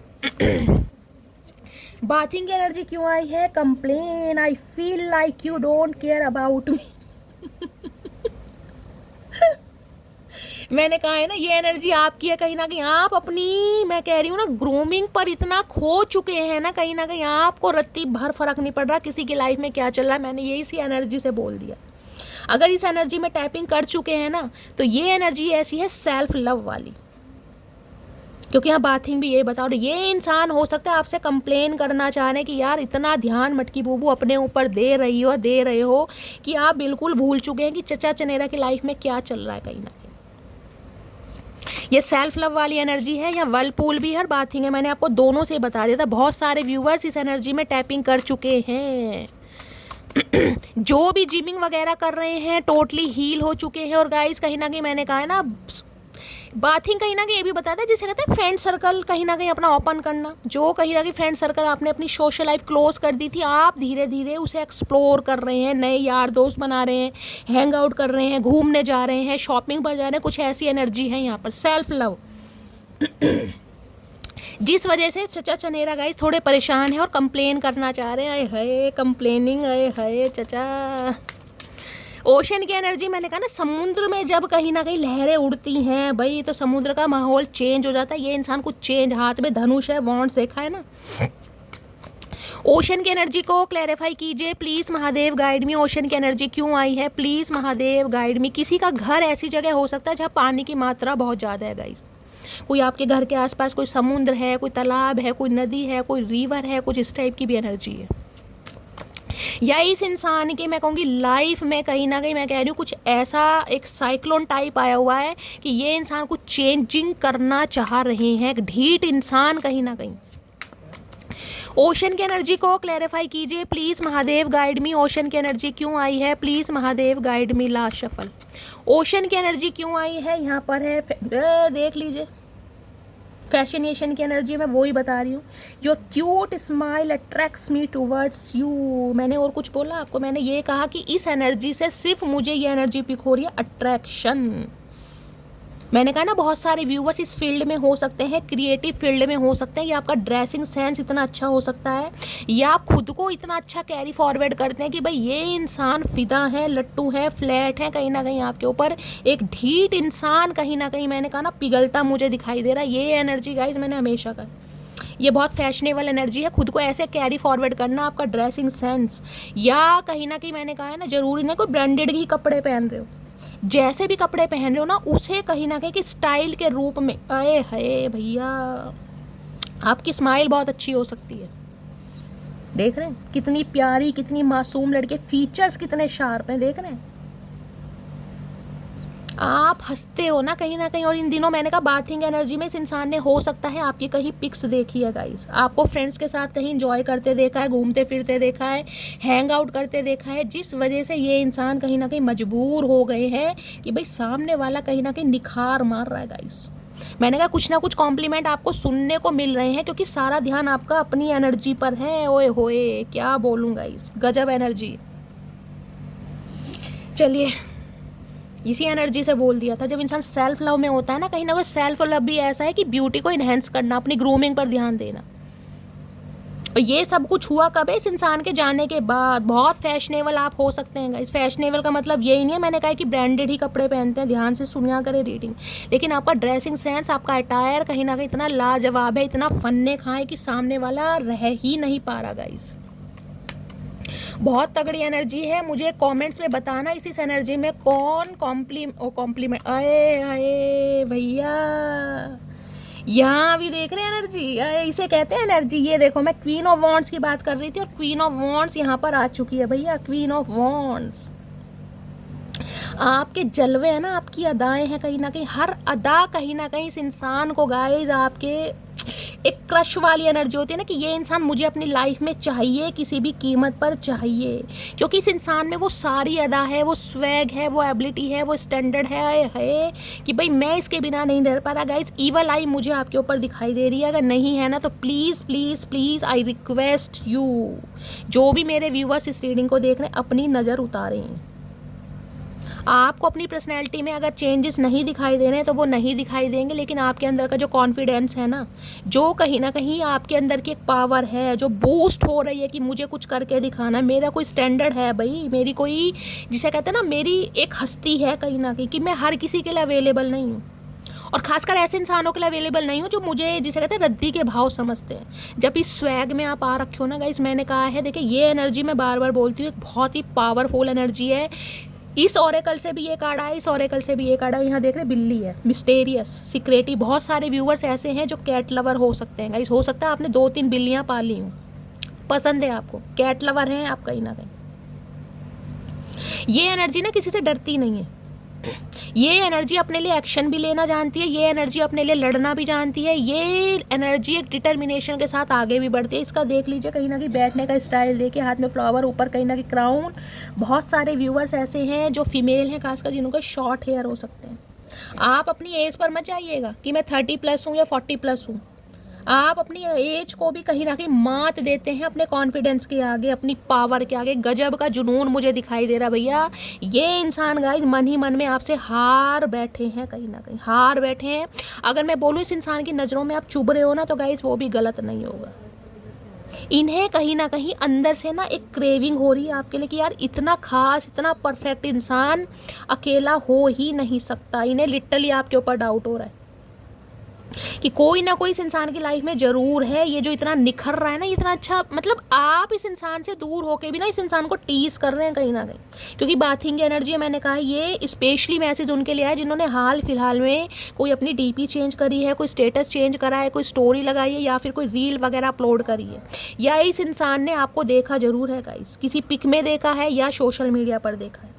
Speaker 1: Bathing की एनर्जी क्यों आई है? Complain, I feel like you don't care about me. मैंने कहा है ना, ये एनर्जी आपकी है। कहीं ना कहीं आप अपनी, मैं कह रही हूँ ना, ग्रूमिंग पर इतना खो चुके हैं ना, कहीं ना कहीं आपको रत्ती भर फर्क नहीं पड़ रहा किसी की लाइफ में क्या चल रहा है। मैंने यही सी एनर्जी से बोल दिया। अगर इस एनर्जी में टैपिंग कर चुके हैं ना, तो ये एनर्जी ऐसी है सेल्फ लव वाली। क्योंकि यहाँ बाथिंग भी यही बताओ, ये इंसान हो सकता है आपसे कंप्लेन करना चाह रहे हैं कि यार इतना ध्यान मटकी बूबू अपने ऊपर दे रहे हो कि आप बिल्कुल भूल चुके हैं कि चचा चनेरा की लाइफ में क्या चल रहा है। कहीं ना कहीं ये सेल्फ लव वाली एनर्जी है, या वर्लपूल भी है और बाथिंग है। मैंने आपको दोनों से बता दिया था। बहुत सारे व्यूवर्स इस एनर्जी में टैपिंग कर चुके हैं। जो भी जिमिंग वगैरह कर रहे हैं टोटली हील हो चुके हैं। और गाइस कहीं ना कहीं मैंने कहा है ना, बाथिंग कहीं ना कहीं ये भी बताता है, जिसे कहते हैं फ्रेंड सर्कल कहीं ना कहीं अपना ओपन करना। जो कहीं ना कहीं फ्रेंड सर्कल आपने अपनी सोशल लाइफ क्लोज कर दी थी, आप धीरे धीरे उसे एक्सप्लोर कर रहे हैं, नए यार दोस्त बना रहे हैं, हैंग आउट कर रहे हैं, घूमने जा रहे हैं, शॉपिंग पर जा रहे हैं। कुछ ऐसी एनर्जी है यहाँ पर सेल्फ लव, जिस वजह से चचा चनेरा गाइस थोड़े परेशान है और कंप्लेन करना चाह रहे हैं। आए हाय कंप्लेनिंग, आए हाय चचा। ओशन की एनर्जी, मैंने कहा ना, समुद्र में जब कहीं ना कहीं लहरें उड़ती हैं भाई, तो समुद्र का माहौल चेंज हो जाता है। ये इंसान कुछ चेंज, हाथ में धनुष है, वॉन्ड्स देखा है ना। ओशन की एनर्जी को क्लैरिफाई कीजिए please Mahadev, guide me. Ocean की एनर्जी क्यों आई है प्लीज़ महादेव, गाइड मी। किसी का घर ऐसी जगह हो सकता है जहाँ पानी की मात्रा बहुत ज़्यादा है गाइस। कोई आपके घर के आसपास कोई समुद्र है, कोई तालाब है, कोई नदी है, कोई रिवर है, कुछ इस टाइप की भी एनर्जी है। या इस इंसान की मैं कहूँगी लाइफ में कहीं ना कहीं, मैं कह रही हूँ, कुछ ऐसा एक साइक्लोन टाइप आया हुआ है कि ये इंसान कुछ चेंजिंग करना चाह रहे हैं। एक ढीठ इंसान कहीं ना कहीं। ओशन की एनर्जी को क्लैरिफाई कीजिए please Mahadev, guide me. Ocean की एनर्जी क्यों आई है please Mahadev, guide me. Last shuffle. Ocean की एनर्जी क्यों आई है यहाँ पर है, देख लीजिए। फैसिनेशन की एनर्जी मैं वो ही बता रही हूँ। Your cute smile attracts me towards you. मैंने और कुछ बोला आपको? मैंने ये कहा कि इस एनर्जी से सिर्फ मुझे ये एनर्जी पिक हो रही है, अट्रैक्शन। मैंने कहा ना, बहुत सारे व्यूवर्स इस फील्ड में हो सकते हैं, क्रिएटिव फील्ड में हो सकते हैं, या आपका ड्रेसिंग सेंस इतना अच्छा हो सकता है, या आप खुद को इतना अच्छा कैरी फॉरवर्ड करते हैं कि भाई ये इंसान फिदा है, लट्टू है, फ्लैट है, कहीं ना कहीं आपके ऊपर एक ढीठ इंसान कहीं ना कहीं, मैंने कहा ना, पिघलता मुझे दिखाई दे रहा है। ये एनर्जी गाइज मैंने हमेशा कहा, ये बहुत फैशनेबल एनर्जी है। खुद को ऐसे कैरी फॉरवर्ड करना, आपका ड्रेसिंग सेंस, या कहीं ना कहीं मैंने कहा है ना, ज़रूरी नहीं कोई ब्रांडेड ही कपड़े पहन रहे हो, जैसे भी कपड़े पहन रहे हो ना, उसे कहीं ना कहीं कि स्टाइल के रूप में। आए हाय भैया, आपकी स्माइल बहुत अच्छी हो सकती है। देख रहे हैं कितनी प्यारी, कितनी मासूम लड़के, फीचर्स कितने शार्प हैं, देख रहे हैं। आप हंसते हो ना कहीं। और इन दिनों मैंने कहा बाथिंग एनर्जी में इस इंसान ने, हो सकता है आपकी कहीं पिक्स देखी है गाइस, आपको फ्रेंड्स के साथ कहीं एंजॉय करते देखा है, घूमते फिरते देखा है, हैंग आउट करते देखा है, जिस वजह से ये इंसान कहीं ना कहीं मजबूर हो गए हैं कि भाई सामने वाला कहीं ना कहीं निखार मार रहा है गाइस। मैंने कहा कुछ ना कुछ कॉम्प्लीमेंट आपको सुनने को मिल रहे हैं, क्योंकि सारा ध्यान आपका अपनी एनर्जी पर है। ओए होए क्या बोलूँ गाइस, गजब एनर्जी। चलिए, इसी एनर्जी से बोल दिया था, जब इंसान सेल्फ लव में होता है ना, कहीं ना कहीं सेल्फ लव भी ऐसा है कि ब्यूटी को इन्हेंस करना, अपनी ग्रूमिंग पर ध्यान देना। और ये सब कुछ हुआ कब है? इस इंसान के जाने के बाद। बहुत फैशनेबल आप हो सकते हैं। इस फैशनेबल का मतलब यही नहीं है, मैंने कहा कि ब्रांडेड ही कपड़े पहनते हैं, ध्यान से सुनिया करें रीडिंग, लेकिन आपका ड्रेसिंग सेंस, आपका अटायर कहीं ना कहीं इतना लाजवाब है, इतना फन्ने खाए कि सामने वाला रह ही नहीं पा रहा गाइस। बहुत तगड़ी एनर्जी है। मुझे कमेंट्स में बताना इस एनर्जी में कौन कॉम्प्लीमेंट। आए आए भैया, यहाँ भी देख रहे हैं एनर्जी, इसे कहते हैं एनर्जी। ये देखो, मैं क्वीन ऑफ वॉन्ड्स की बात कर रही थी और क्वीन ऑफ वॉन्ड्स यहाँ पर आ चुकी है भैया। क्वीन ऑफ वॉन्ड्स, आपके जलवे हैं ना, आपकी अदाएं हैं, कहीं ना कहीं हर अदा कहीं ना कहीं इस इंसान को गाइज आपके एक क्रश वाली एनर्जी होती है ना, कि ये इंसान मुझे अपनी लाइफ में चाहिए, किसी भी कीमत पर चाहिए, क्योंकि इस इंसान में वो सारी अदा है, वो स्वैग है, वो एबिलिटी है, वो स्टैंडर्ड है कि भाई मैं इसके बिना नहीं रह पा रहा। गाइज ईवल आई मुझे आपके ऊपर दिखाई दे रही है, अगर नहीं है ना तो please please please I request you, जो भी मेरे व्यूअर्स इस रीडिंग को देख रहे हैं, अपनी नज़र उतारें। आपको अपनी पर्सनैलिटी में अगर चेंजेस नहीं दिखाई दे रहे हैं तो वो नहीं दिखाई देंगे, लेकिन आपके अंदर का जो कॉन्फिडेंस है ना, जो कहीं ना कहीं आपके अंदर की एक पावर है जो बूस्ट हो रही है कि मुझे कुछ करके दिखाना है, मेरा कोई स्टैंडर्ड है भाई, मेरी कोई, जिसे कहते हैं ना, मेरी एक हस्ती है कहीं ना कहीं, कि मैं हर किसी के लिए अवेलेबल नहीं हूँ, और खासकर ऐसे इंसानों के लिए अवेलेबल नहीं हूँ जो मुझे, जिसे कहते हैं, रद्दी के भाव समझते हैं। जब इस स्वैग में आप आ रखे हो ना गाइस, मैंने कहा है, देखिए ये एनर्जी मैं बार बार बोलती हूँ, एक बहुत ही पावरफुल एनर्जी है। इस ऑरेकल से भी ये कार्ड आया, इस ऑरेकल से भी ये कार्ड आया, यहाँ देख रहे बिल्ली है, मिस्टेरियस, सिक्रेटिव। बहुत सारे व्यूवर्स ऐसे हैं जो कैट लवर हो सकते हैं गाइस, हो सकता है आपने 2-3 बिल्लियाँ पाली हूँ, पसंद है आपको, कैट लवर हैं आप कहीं ना कहीं। ये एनर्जी ना किसी से डरती नहीं है, ये एनर्जी अपने लिए एक्शन भी लेना जानती है, ये एनर्जी अपने लिए लड़ना भी जानती है, ये एनर्जी एक डिटर्मिनेशन के साथ आगे भी बढ़ती है। इसका देख लीजिए कहीं ना कहीं बैठने का स्टाइल देखिए, हाथ में फ्लावर, ऊपर कहीं ना कहीं क्राउन। बहुत सारे व्यूवर्स ऐसे हैं जो फीमेल हैं खासकर, जिनका शॉर्ट हेयर हो सकते हैं। आप अपनी एज पर मत जाइएगा कि मैं 30+ हूँ या 40+ हूँ, आप अपनी एज को भी कहीं ना कहीं मात देते हैं अपने कॉन्फिडेंस के आगे, अपनी पावर के आगे। गजब का जुनून मुझे दिखाई दे रहा भैया। ये इंसान गाइस मन ही मन में आपसे हार बैठे हैं, कहीं ना कहीं हार बैठे हैं। अगर मैं बोलूँ इस इंसान की नज़रों में आप चुभ रहे हो ना, तो गाइस वो भी गलत नहीं होगा। इन्हें कहीं ना कहीं अंदर से ना एक क्रेविंग हो रही है आपके लिए कि यार इतना खास, इतना परफेक्ट इंसान अकेला हो ही नहीं सकता। इन्हें लिटरली आपके ऊपर डाउट हो रहा है कि कोई ना कोई इस इंसान की लाइफ में ज़रूर है। ये जो इतना निखर रहा है ना, इतना अच्छा, मतलब आप इस इंसान से दूर होके भी ना इस इंसान को टीज कर रहे हैं कहीं ना कहीं, क्योंकि बाथिंग एनर्जी है। मैंने कहा ये स्पेशली मैसेज उनके लिए है जिन्होंने हाल फिलहाल में कोई अपनी डीपी चेंज करी है, कोई स्टेटस चेंज करा है, कोई स्टोरी लगाई है, या फिर कोई रील वगैरह अपलोड करी है, या इस इंसान ने आपको देखा ज़रूर है गाइस, किसी पिक में देखा है या सोशल मीडिया पर देखा है।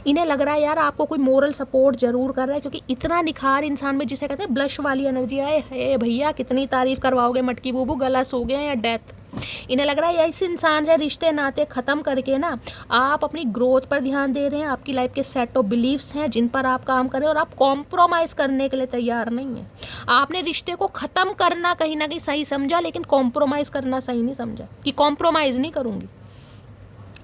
Speaker 1: इन्हें लग रहा है यार आपको कोई मोरल सपोर्ट जरूर कर रहा है, क्योंकि इतना निखार इंसान में, जिसे कहते हैं ब्लश वाली एनर्जी आए है भैया, कितनी तारीफ करवाओगे मटकी बूबू, गला सो गया या डेथ। इन्हें लग रहा है इस इंसान से रिश्ते नाते ख़त्म करके ना आप अपनी ग्रोथ पर ध्यान दे रहे हैं। आपकी लाइफ के सेट ऑफ बिलीव्स हैं जिन पर आप काम करें, और आप कॉम्प्रोमाइज़ करने के लिए तैयार नहीं हैं। आपने रिश्ते को ख़त्म करना कहीं ना कहीं सही समझा, लेकिन कॉम्प्रोमाइज़ करना सही नहीं समझा कि कॉम्प्रोमाइज़ नहीं करूँगी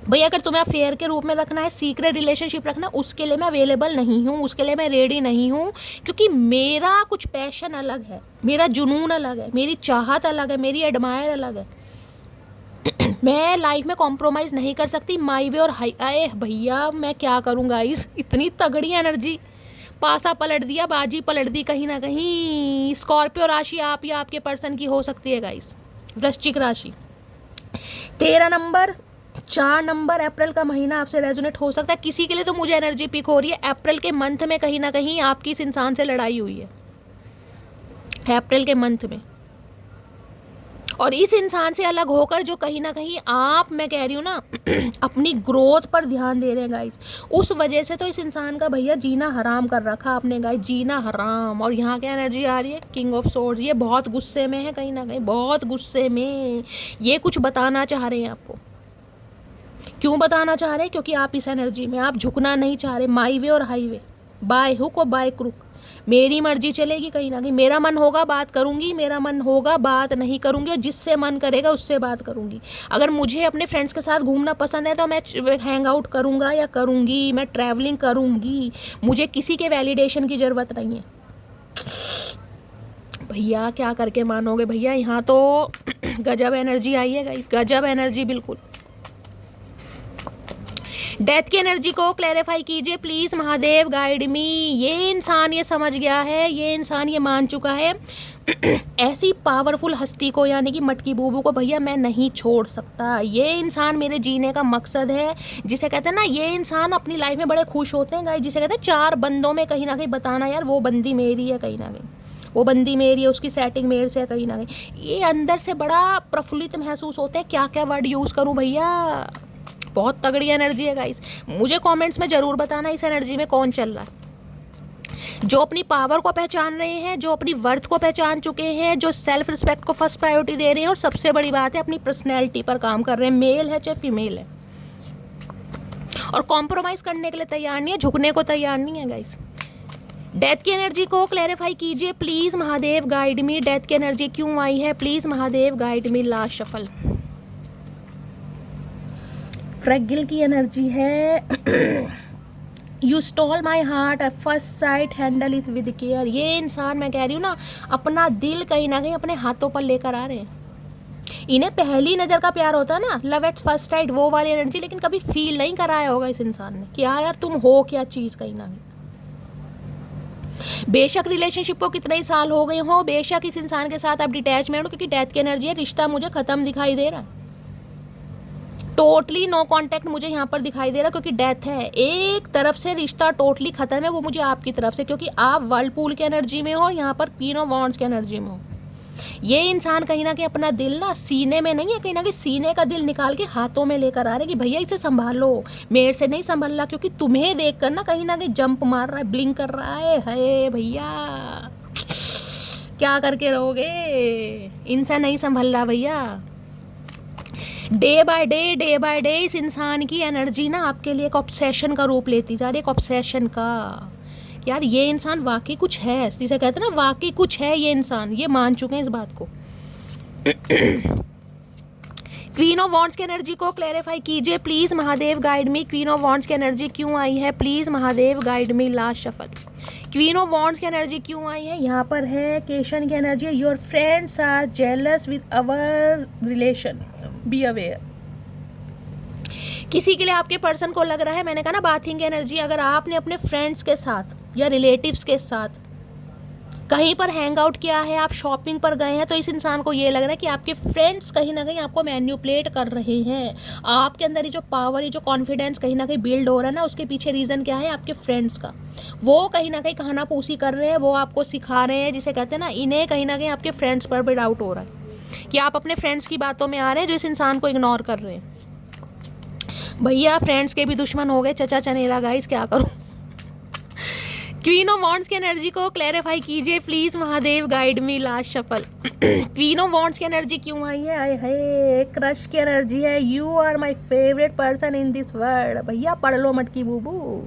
Speaker 1: भैया। अगर तुम्हें अफेयर के रूप में रखना है, सीक्रेट रिलेशनशिप रखना, उसके लिए मैं अवेलेबल नहीं हूँ, उसके लिए मैं रेडी नहीं हूँ, क्योंकि मेरा कुछ पैशन अलग है, मेरा जुनून अलग है, मेरी चाहत अलग है, मेरी एडमायर अलग है। मैं लाइफ में कॉम्प्रोमाइज़ नहीं कर सकती। माई वे और हाई आए भैया, मैं क्या करूँ गाइस, इतनी तगड़ी एनर्जी, पासा पलट दिया, बाजी पलट दी कहीं ना कहीं। स्कॉर्पियो राशि आप या आपके पर्सन की हो सकती है गाइस। वृश्चिक राशि 13 नंबर 4 नंबर अप्रैल का महीना आपसे रेजोनेट हो सकता है। किसी के लिए तो मुझे एनर्जी पिक हो रही है, अप्रैल के मंथ में कहीं ना कहीं आपकी इस इंसान से लड़ाई हुई है, अप्रैल के मंथ में। और इस इंसान से अलग होकर जो कहीं ना कहीं आप, मैं कह रही हूँ ना, अपनी ग्रोथ पर ध्यान दे रहे हैं गाइस, उस वजह से तो इस इंसान का भैया जीना हराम कर रखा आपने गाइस, जीना हराम। और यहाँ क्या एनर्जी आ रही है, किंग ऑफ सोर्ड्स। ये बहुत गुस्से में है कहीं ना कहीं, बहुत गुस्से में। ये कुछ बताना चाह रहे हैं आपको। क्यों बताना चाह रहे हैं? क्योंकि आप इस एनर्जी में आप झुकना नहीं चाह रहे। माई वे और हाईवे, बाय हुक और बाय क्रुक, मेरी मर्जी चलेगी कहीं ना कहीं। मेरा मन होगा बात करूंगी, मेरा मन होगा बात नहीं करूंगी, और जिससे मन करेगा उससे बात करूंगी। अगर मुझे अपने फ्रेंड्स के साथ घूमना पसंद है तो मैं हैंग आउट करूंगा या करूंगी, मैं ट्रैवलिंग करूंगी। मुझे किसी के वैलिडेशन की ज़रूरत नहीं है भैया। क्या करके मानोगे भैया, यहाँ तो गजब एनर्जी आई है गाइस, गजब एनर्जी बिल्कुल। डेथ की एनर्जी को क्लैरिफाई कीजिए प्लीज़ महादेव, गाइड मी। ये इंसान ये समझ गया है, ये इंसान ये मान चुका है ऐसी पावरफुल हस्ती को, यानी कि मटकी बूबू को भैया मैं नहीं छोड़ सकता। ये इंसान मेरे जीने का मकसद है, जिसे कहते हैं ना, ये इंसान अपनी लाइफ में बड़े खुश होते हैं गाइस, जिसे कहते हैं 4 बंदों में कहीं ना कहीं बताना यार वो बंदी मेरी है, कहीं ना कहीं वो बंदी मेरी है, उसकी सेटिंग मेरे से है कहीं ना कहीं। ये अंदर से बड़ा प्रफुल्लित महसूस होते हैं। क्या क्या वर्ड यूज़ करूँ भैया, बहुत तगड़ी एनर्जी है गाइस। मुझे कमेंट्स में ज़रूर बताना इस एनर्जी में कौन चल रहा है, जो अपनी पावर को पहचान रहे हैं, जो अपनी वर्थ को पहचान चुके हैं, जो सेल्फ रिस्पेक्ट को फर्स्ट प्रायोरिटी दे रहे हैं, और सबसे बड़ी बात है अपनी पर्सनैलिटी पर काम कर रहे हैं, मेल है चाहे फीमेल है, और कॉम्प्रोमाइज़ करने के लिए तैयार नहीं है, झुकने को तैयार नहीं है गाइस। डेथ की एनर्जी को क्लैरिफाई कीजिए please Mahadev, guide me. Death की एनर्जी क्यों आई है, please Mahadev guide me. Last shuffle fragile की एनर्जी है you stole my heart at first sight, handle it with care. ये इंसान, मैं कह रही हूँ ना, अपना दिल कहीं ना कहीं अपने हाथों पर लेकर आ रहे हैं। इन्हें पहली नज़र का प्यार होता है ना, लव एट फर्स्ट साइट, वो वाली एनर्जी, लेकिन कभी फील नहीं कराया होगा इस इंसान ने कि यार तुम हो क्या चीज़ कहीं ना कहीं। बेशक रिलेशनशिप को कितने ही साल हो गए हो, बेशक इस इंसान के साथ आप डिटैचमेंट हो, क्योंकि डेथ की एनर्जी है, रिश्ता मुझे ख़त्म दिखाई दे रहा है, टोटली नो कांटेक्ट मुझे यहाँ पर दिखाई दे रहा है, क्योंकि डेथ है। एक तरफ से रिश्ता टोटली ख़त्म है, वो मुझे आपकी तरफ से, क्योंकि आप वर्लपूल की एनर्जी में हो, यहाँ पर क्वीन ऑफ वॉन्ड्स की एनर्जी में हो। ये इंसान कहीं ना कहीं अपना दिल ना सीने में नहीं है, कहीं ना कहीं सीने का दिल निकाल के हाथों में लेकर आ रहे हैं कि भैया इसे संभालो, मेरे से नहीं संभल रहा, क्योंकि तुम्हें देखकर ना कहीं जंप मार रहा है, ब्लिंक कर रहा है भैया क्या करके रहोगे, इनसे नहीं संभल रहा भैया। डे बाय डे इस इंसान की एनर्जी ना आपके लिए एक ऑब्सेशन का रूप लेती जा रही है, एक ऑब्सेशन का। यार ये इंसान वाकई कुछ है, जिसे कहते हैं ना वाकई कुछ है, ये इंसान, ये मान चुके हैं इस बात को। क्वीन ऑफ वॉन्ड्स की एनर्जी को क्लैरिफाई कीजिए please Mahadev, guide me. Queen of wands की एनर्जी क्यों आई है, please Mahadev guide me. Last shuffle, queen of wands की एनर्जी क्यों आई है, यहाँ पर है केशन की energy, your friends are jealous with our relation, be aware. किसी के लिए आपके पर्सन को लग रहा है, मैंने कहा ना बाथिंग की एनर्जी, अगर आपने अपने फ्रेंड्स के साथ या रिलेटिव्स के साथ कहीं पर हैंग आउट किया है, आप शॉपिंग पर गए हैं, तो इस इंसान को ये लग रहा है कि आपके फ्रेंड्स कहीं ना कहीं आपको मैन्युपुलेट कर रहे हैं। आपके अंदर ये जो पावर, ये जो कॉन्फिडेंस कहीं ना कहीं बिल्ड हो रहा है ना, उसके पीछे रीज़न क्या है, आपके फ्रेंड्स का। वो कहीं ना कहीं कहानापूसी कर रहे हैं, वो आपको सिखा रहे हैं, जिसे कहते हैं ना, इन्हें कहीं ना कहीं आपके फ्रेंड्स पर भी डाउट हो रहा है कि आप अपने फ्रेंड्स की बातों में आ रहे हैं जो इस इंसान को इग्नोर कर रहे हैं। भैया फ्रेंड्स के भी दुश्मन हो गए, चचा चनेला गाइस, क्या करूं। क्वीन ऑफ वॉन्ड्स की एनर्जी को क्लैरिफाई कीजिए please Mahadev, guide me. Last shuffle, queen of wands की एनर्जी क्यों आई है, आए है क्रश की एनर्जी है, you are my favourite person in this world. भैया पढ़ लो मटकी बूबू,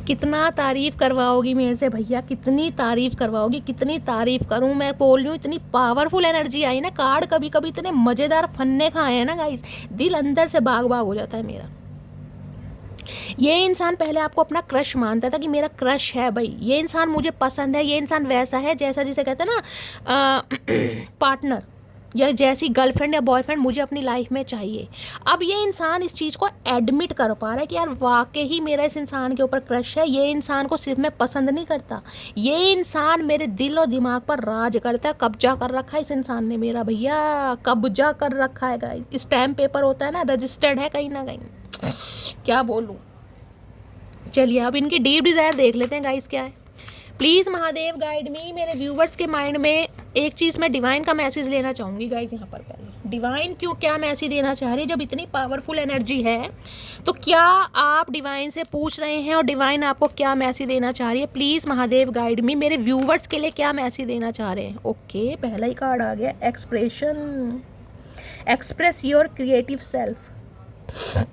Speaker 1: कितना तारीफ करवाओगी मेरे से भैया, कितनी तारीफ करवाओगी, कितनी तारीफ करूं। मैं बोल रही हूँ इतनी पावरफुल एनर्जी आई ना, कार्ड कभी कभी इतने मज़ेदार फन्ने खाए हैं ना गाइस, दिल अंदर से बाग बाग हो जाता है मेरा। ये इंसान पहले आपको अपना क्रश मानता था कि मेरा क्रश है भाई, ये इंसान मुझे पसंद है, ये इंसान वैसा है जैसा जिसे कहते हैं ना पार्टनर, या जैसी गर्लफ्रेंड या बॉयफ्रेंड मुझे अपनी लाइफ में चाहिए। अब ये इंसान इस चीज़ को एडमिट कर पा रहा है कि यार वाकई ही मेरा इस इंसान के ऊपर क्रश है। ये इंसान को सिर्फ मैं पसंद नहीं करता, ये इंसान मेरे दिल और दिमाग पर राज करता है, कब्जा कर रखा है इस इंसान ने मेरा, भैया कब्जा कर रखा है गाइस। स्टैम्प पेपर होता है ना, रजिस्टर्ड है कहीं ना कहीं, क्या बोलूँ। चलिए अब इनकी डीप डिज़ायर देख लेते हैं गाइस क्या है। प्लीज़ महादेव गाइड मी। मेरे व्यूवर्स के माइंड में एक चीज़ मैं डिवाइन का मैसेज लेना चाहूँगी गाइस। यहाँ पर पहले डिवाइन क्यों क्या मैसेज देना चाह रही है, जब इतनी पावरफुल एनर्जी है तो क्या आप डिवाइन से पूछ रहे हैं और डिवाइन आपको क्या मैसेज देना चाह रही है। प्लीज़ महादेव गाइड मी, मेरे व्यूवर्स के लिए क्या मैसेज देना चाह रहे हैं। ओके पहला ही कार्ड आ गया, expression, express your creative self.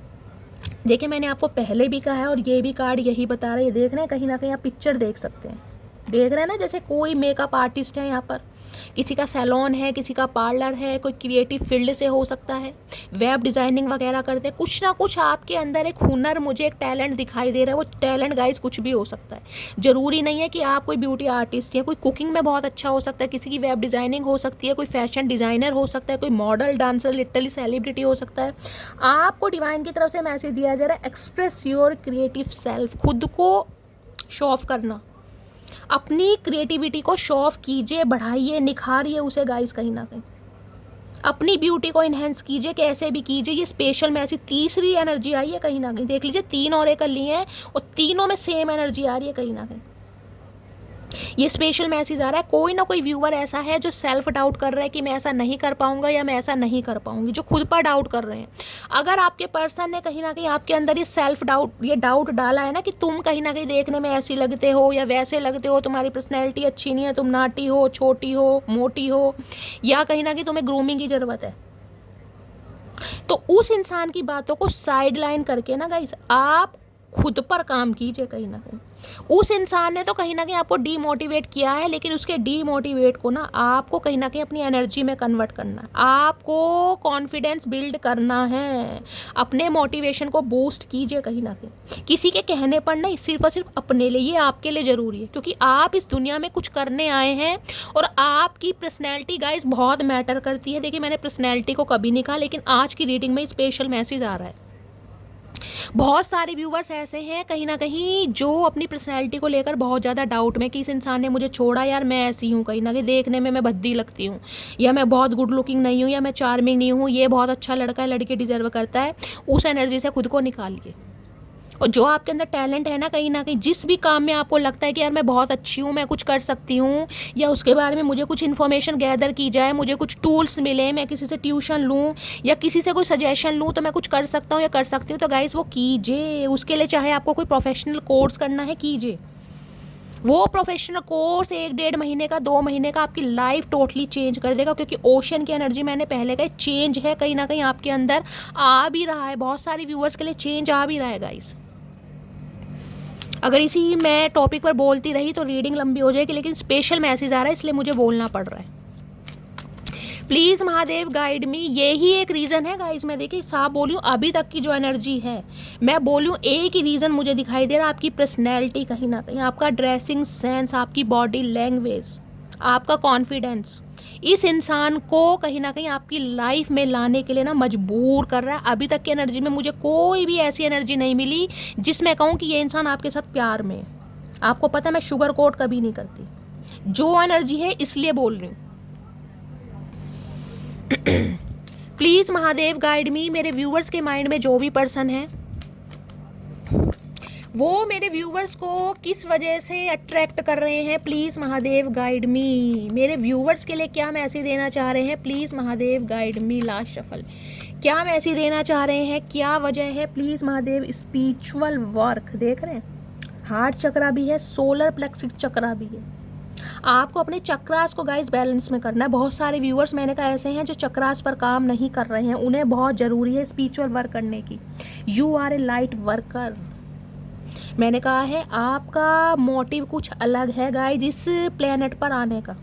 Speaker 1: देखिए मैंने आपको पहले भी कहा है और ये भी कार्ड यही बता रहा है, ये देख रहे हैं कहीं ना कहीं आप पिक्चर देख सकते हैं, देख रहे हैं ना, जैसे कोई मेकअप आर्टिस्ट है, यहाँ पर किसी का सैलून है, किसी का पार्लर है, कोई क्रिएटिव फील्ड से हो सकता है, वेब डिज़ाइनिंग वगैरह करते हैं, कुछ ना कुछ आपके अंदर एक हुनर, मुझे एक टैलेंट दिखाई दे रहा है। वो टैलेंट गाइस कुछ भी हो सकता है, ज़रूरी नहीं है कि आप कोई ब्यूटी आर्टिस्ट है, कोई कुकिंग में बहुत अच्छा हो सकता है, किसी की वेब डिज़ाइनिंग हो सकती है, कोई फैशन डिज़ाइनर हो सकता है, कोई मॉडल, डांसर, लिटरली सेलिब्रिटी हो सकता है। आपको डिवाइन की तरफ से मैसेज दिया जा रहा है, एक्सप्रेस योर क्रिएटिव सेल्फ, खुद को शो ऑफ करना, अपनी क्रिएटिविटी को शो ऑफ कीजिए, बढ़ाइए, निखारिए उसे गाइस, कहीं ना कहीं अपनी ब्यूटी को इन्हेंस कीजिए, कैसे भी कीजिए। ये स्पेशल मैसेज, तीसरी एनर्जी आई है कहीं ना कहीं, देख लीजिए 3 और एक लिए हैं और तीनों में सेम एनर्जी आ रही है कहीं ना कहीं। ये स्पेशल मैसेज आ रहा है, कोई ना कोई व्यूअर ऐसा है जो सेल्फ डाउट कर रहा है कि मैं ऐसा नहीं कर पाऊंगा या मैं ऐसा नहीं कर पाऊंगी, जो खुद पर डाउट कर रहे हैं। अगर आपके पर्सन ने कहीं ना कहीं आपके अंदर ये सेल्फ डाउट, ये डाउट डाला है ना कि तुम कहीं ना कहीं देखने में ऐसी लगते हो या वैसे लगते हो, तुम्हारी पर्सनैलिटी अच्छी नहीं है, तुम नाटी हो, छोटी हो, मोटी हो, या कहीं ना कहीं तुम्हें ग्रूमिंग की ज़रूरत है, तो उस इंसान की बातों को साइड लाइन करके ना गाइस, आप खुद पर काम कीजिए कहीं ना कहीं। उस इंसान ने तो कहीं ना कहीं आपको डीमोटिवेट किया है, लेकिन उसके डीमोटिवेट को ना आपको कहीं ना कहीं अपनी एनर्जी में कन्वर्ट करना है, आपको कॉन्फिडेंस बिल्ड करना है, अपने मोटिवेशन को बूस्ट कीजिए कहीं ना कहीं। किसी के कहने पर नहीं, सिर्फ और सिर्फ अपने लिए, ये आपके लिए ज़रूरी है, क्योंकि आप इस दुनिया में कुछ करने आए हैं और आपकी पर्सनैलिटी गाइस बहुत मैटर करती है। देखिए, मैंने पर्सनैलिटी को कभी नहीं कहा, लेकिन आज की रीडिंग में स्पेशल मैसेज आ रहा है। बहुत सारे व्यूवर्स ऐसे हैं कहीं ना कहीं जो अपनी पर्सनैलिटी को लेकर बहुत ज़्यादा डाउट में कि इस इंसान ने मुझे छोड़ा, यार मैं ऐसी हूँ, कहीं ना कहीं देखने में मैं भद्दी लगती हूँ, या मैं बहुत गुड लुकिंग नहीं हूँ, या मैं चार्मिंग नहीं हूँ, ये बहुत अच्छा लड़का है, लड़की डिजर्व करता है। उस एनर्जी से खुद को निकालिए, और जो आपके अंदर टैलेंट है ना कहीं जिस भी काम में आपको लगता है कि यार मैं बहुत अच्छी हूँ, मैं कुछ कर सकती हूँ, या उसके बारे में मुझे कुछ इन्फॉर्मेशन गैदर की जाए, मुझे कुछ टूल्स मिले, मैं किसी से ट्यूशन लूँ या किसी से कोई सजेशन लूँ तो मैं कुछ कर सकता हूँ या कर सकती हूँ, तो गाइस वो कीजिए। उसके लिए चाहे आपको कोई प्रोफेशनल कोर्स करना है, कीजिए। वो प्रोफेशनल कोर्स 1-1.5 महीने का, 2 महीने का आपकी लाइफ टोटली चेंज कर देगा, क्योंकि ओशन की एनर्जी मैंने पहले कही चेंज है कहीं ना कहीं आपके अंदर आ भी रहा है। बहुत सारे व्यूअर्स के लिए चेंज आ भी रहा है गाइस। अगर इसी मैं टॉपिक पर बोलती रही तो रीडिंग लंबी हो जाएगी, लेकिन स्पेशल मैसेज आ रहा है इसलिए मुझे बोलना पड़ रहा है। प्लीज़ महादेव गाइड मी, यही एक रीज़न है गाइस। मैं देखिए साफ बोलूँ, अभी तक की जो एनर्जी है, मैं बोलूँ एक ही रीज़न मुझे दिखाई दे रहा है, आपकी पर्सनैलिटी कहीं ना कहीं, आपका ड्रेसिंग सेंस, आपकी बॉडी लैंग्वेज, आपका कॉन्फिडेंस इस इंसान को कहीं ना कहीं आपकी लाइफ में लाने के लिए ना मजबूर कर रहा है। अभी तक की एनर्जी में मुझे कोई भी ऐसी एनर्जी नहीं मिली जिसमें कहूँ कि ये इंसान आपके साथ प्यार में है। आपको पता है मैं शुगर कोट कभी नहीं करती, जो एनर्जी है इसलिए बोल रही हूँ। प्लीज़ महादेव गाइड मी, मेरे व्यूअर्स के माइंड में जो भी पर्सन है वो मेरे व्यूवर्स को किस वजह से अट्रैक्ट कर रहे हैं, प्लीज़ महादेव गाइड मी। मेरे व्यूवर्स के लिए क्या मैसेज देना चाह रहे हैं, please Mahadev guide me. Last shuffle, क्या मैसेज देना चाह रहे हैं, क्या वजह है, प्लीज़ महादेव। स्पिरिचुअल वर्क देख रहे हैं, हार्ट चक्रा भी है, सोलर प्लेक्सिस चक्रा भी है। आपको अपने चक्रास को गाइस बैलेंस में करना है। बहुत सारे व्यूअर्स मैंने कहा ऐसे हैं जो चक्रास पर काम नहीं कर रहे हैं, उन्हें बहुत ज़रूरी है स्पिरिचुअल वर्क करने की। You are a light worker. मैंने कहा है आपका मोटिव कुछ अलग है गाइस, इस प्लेनेट पर आने का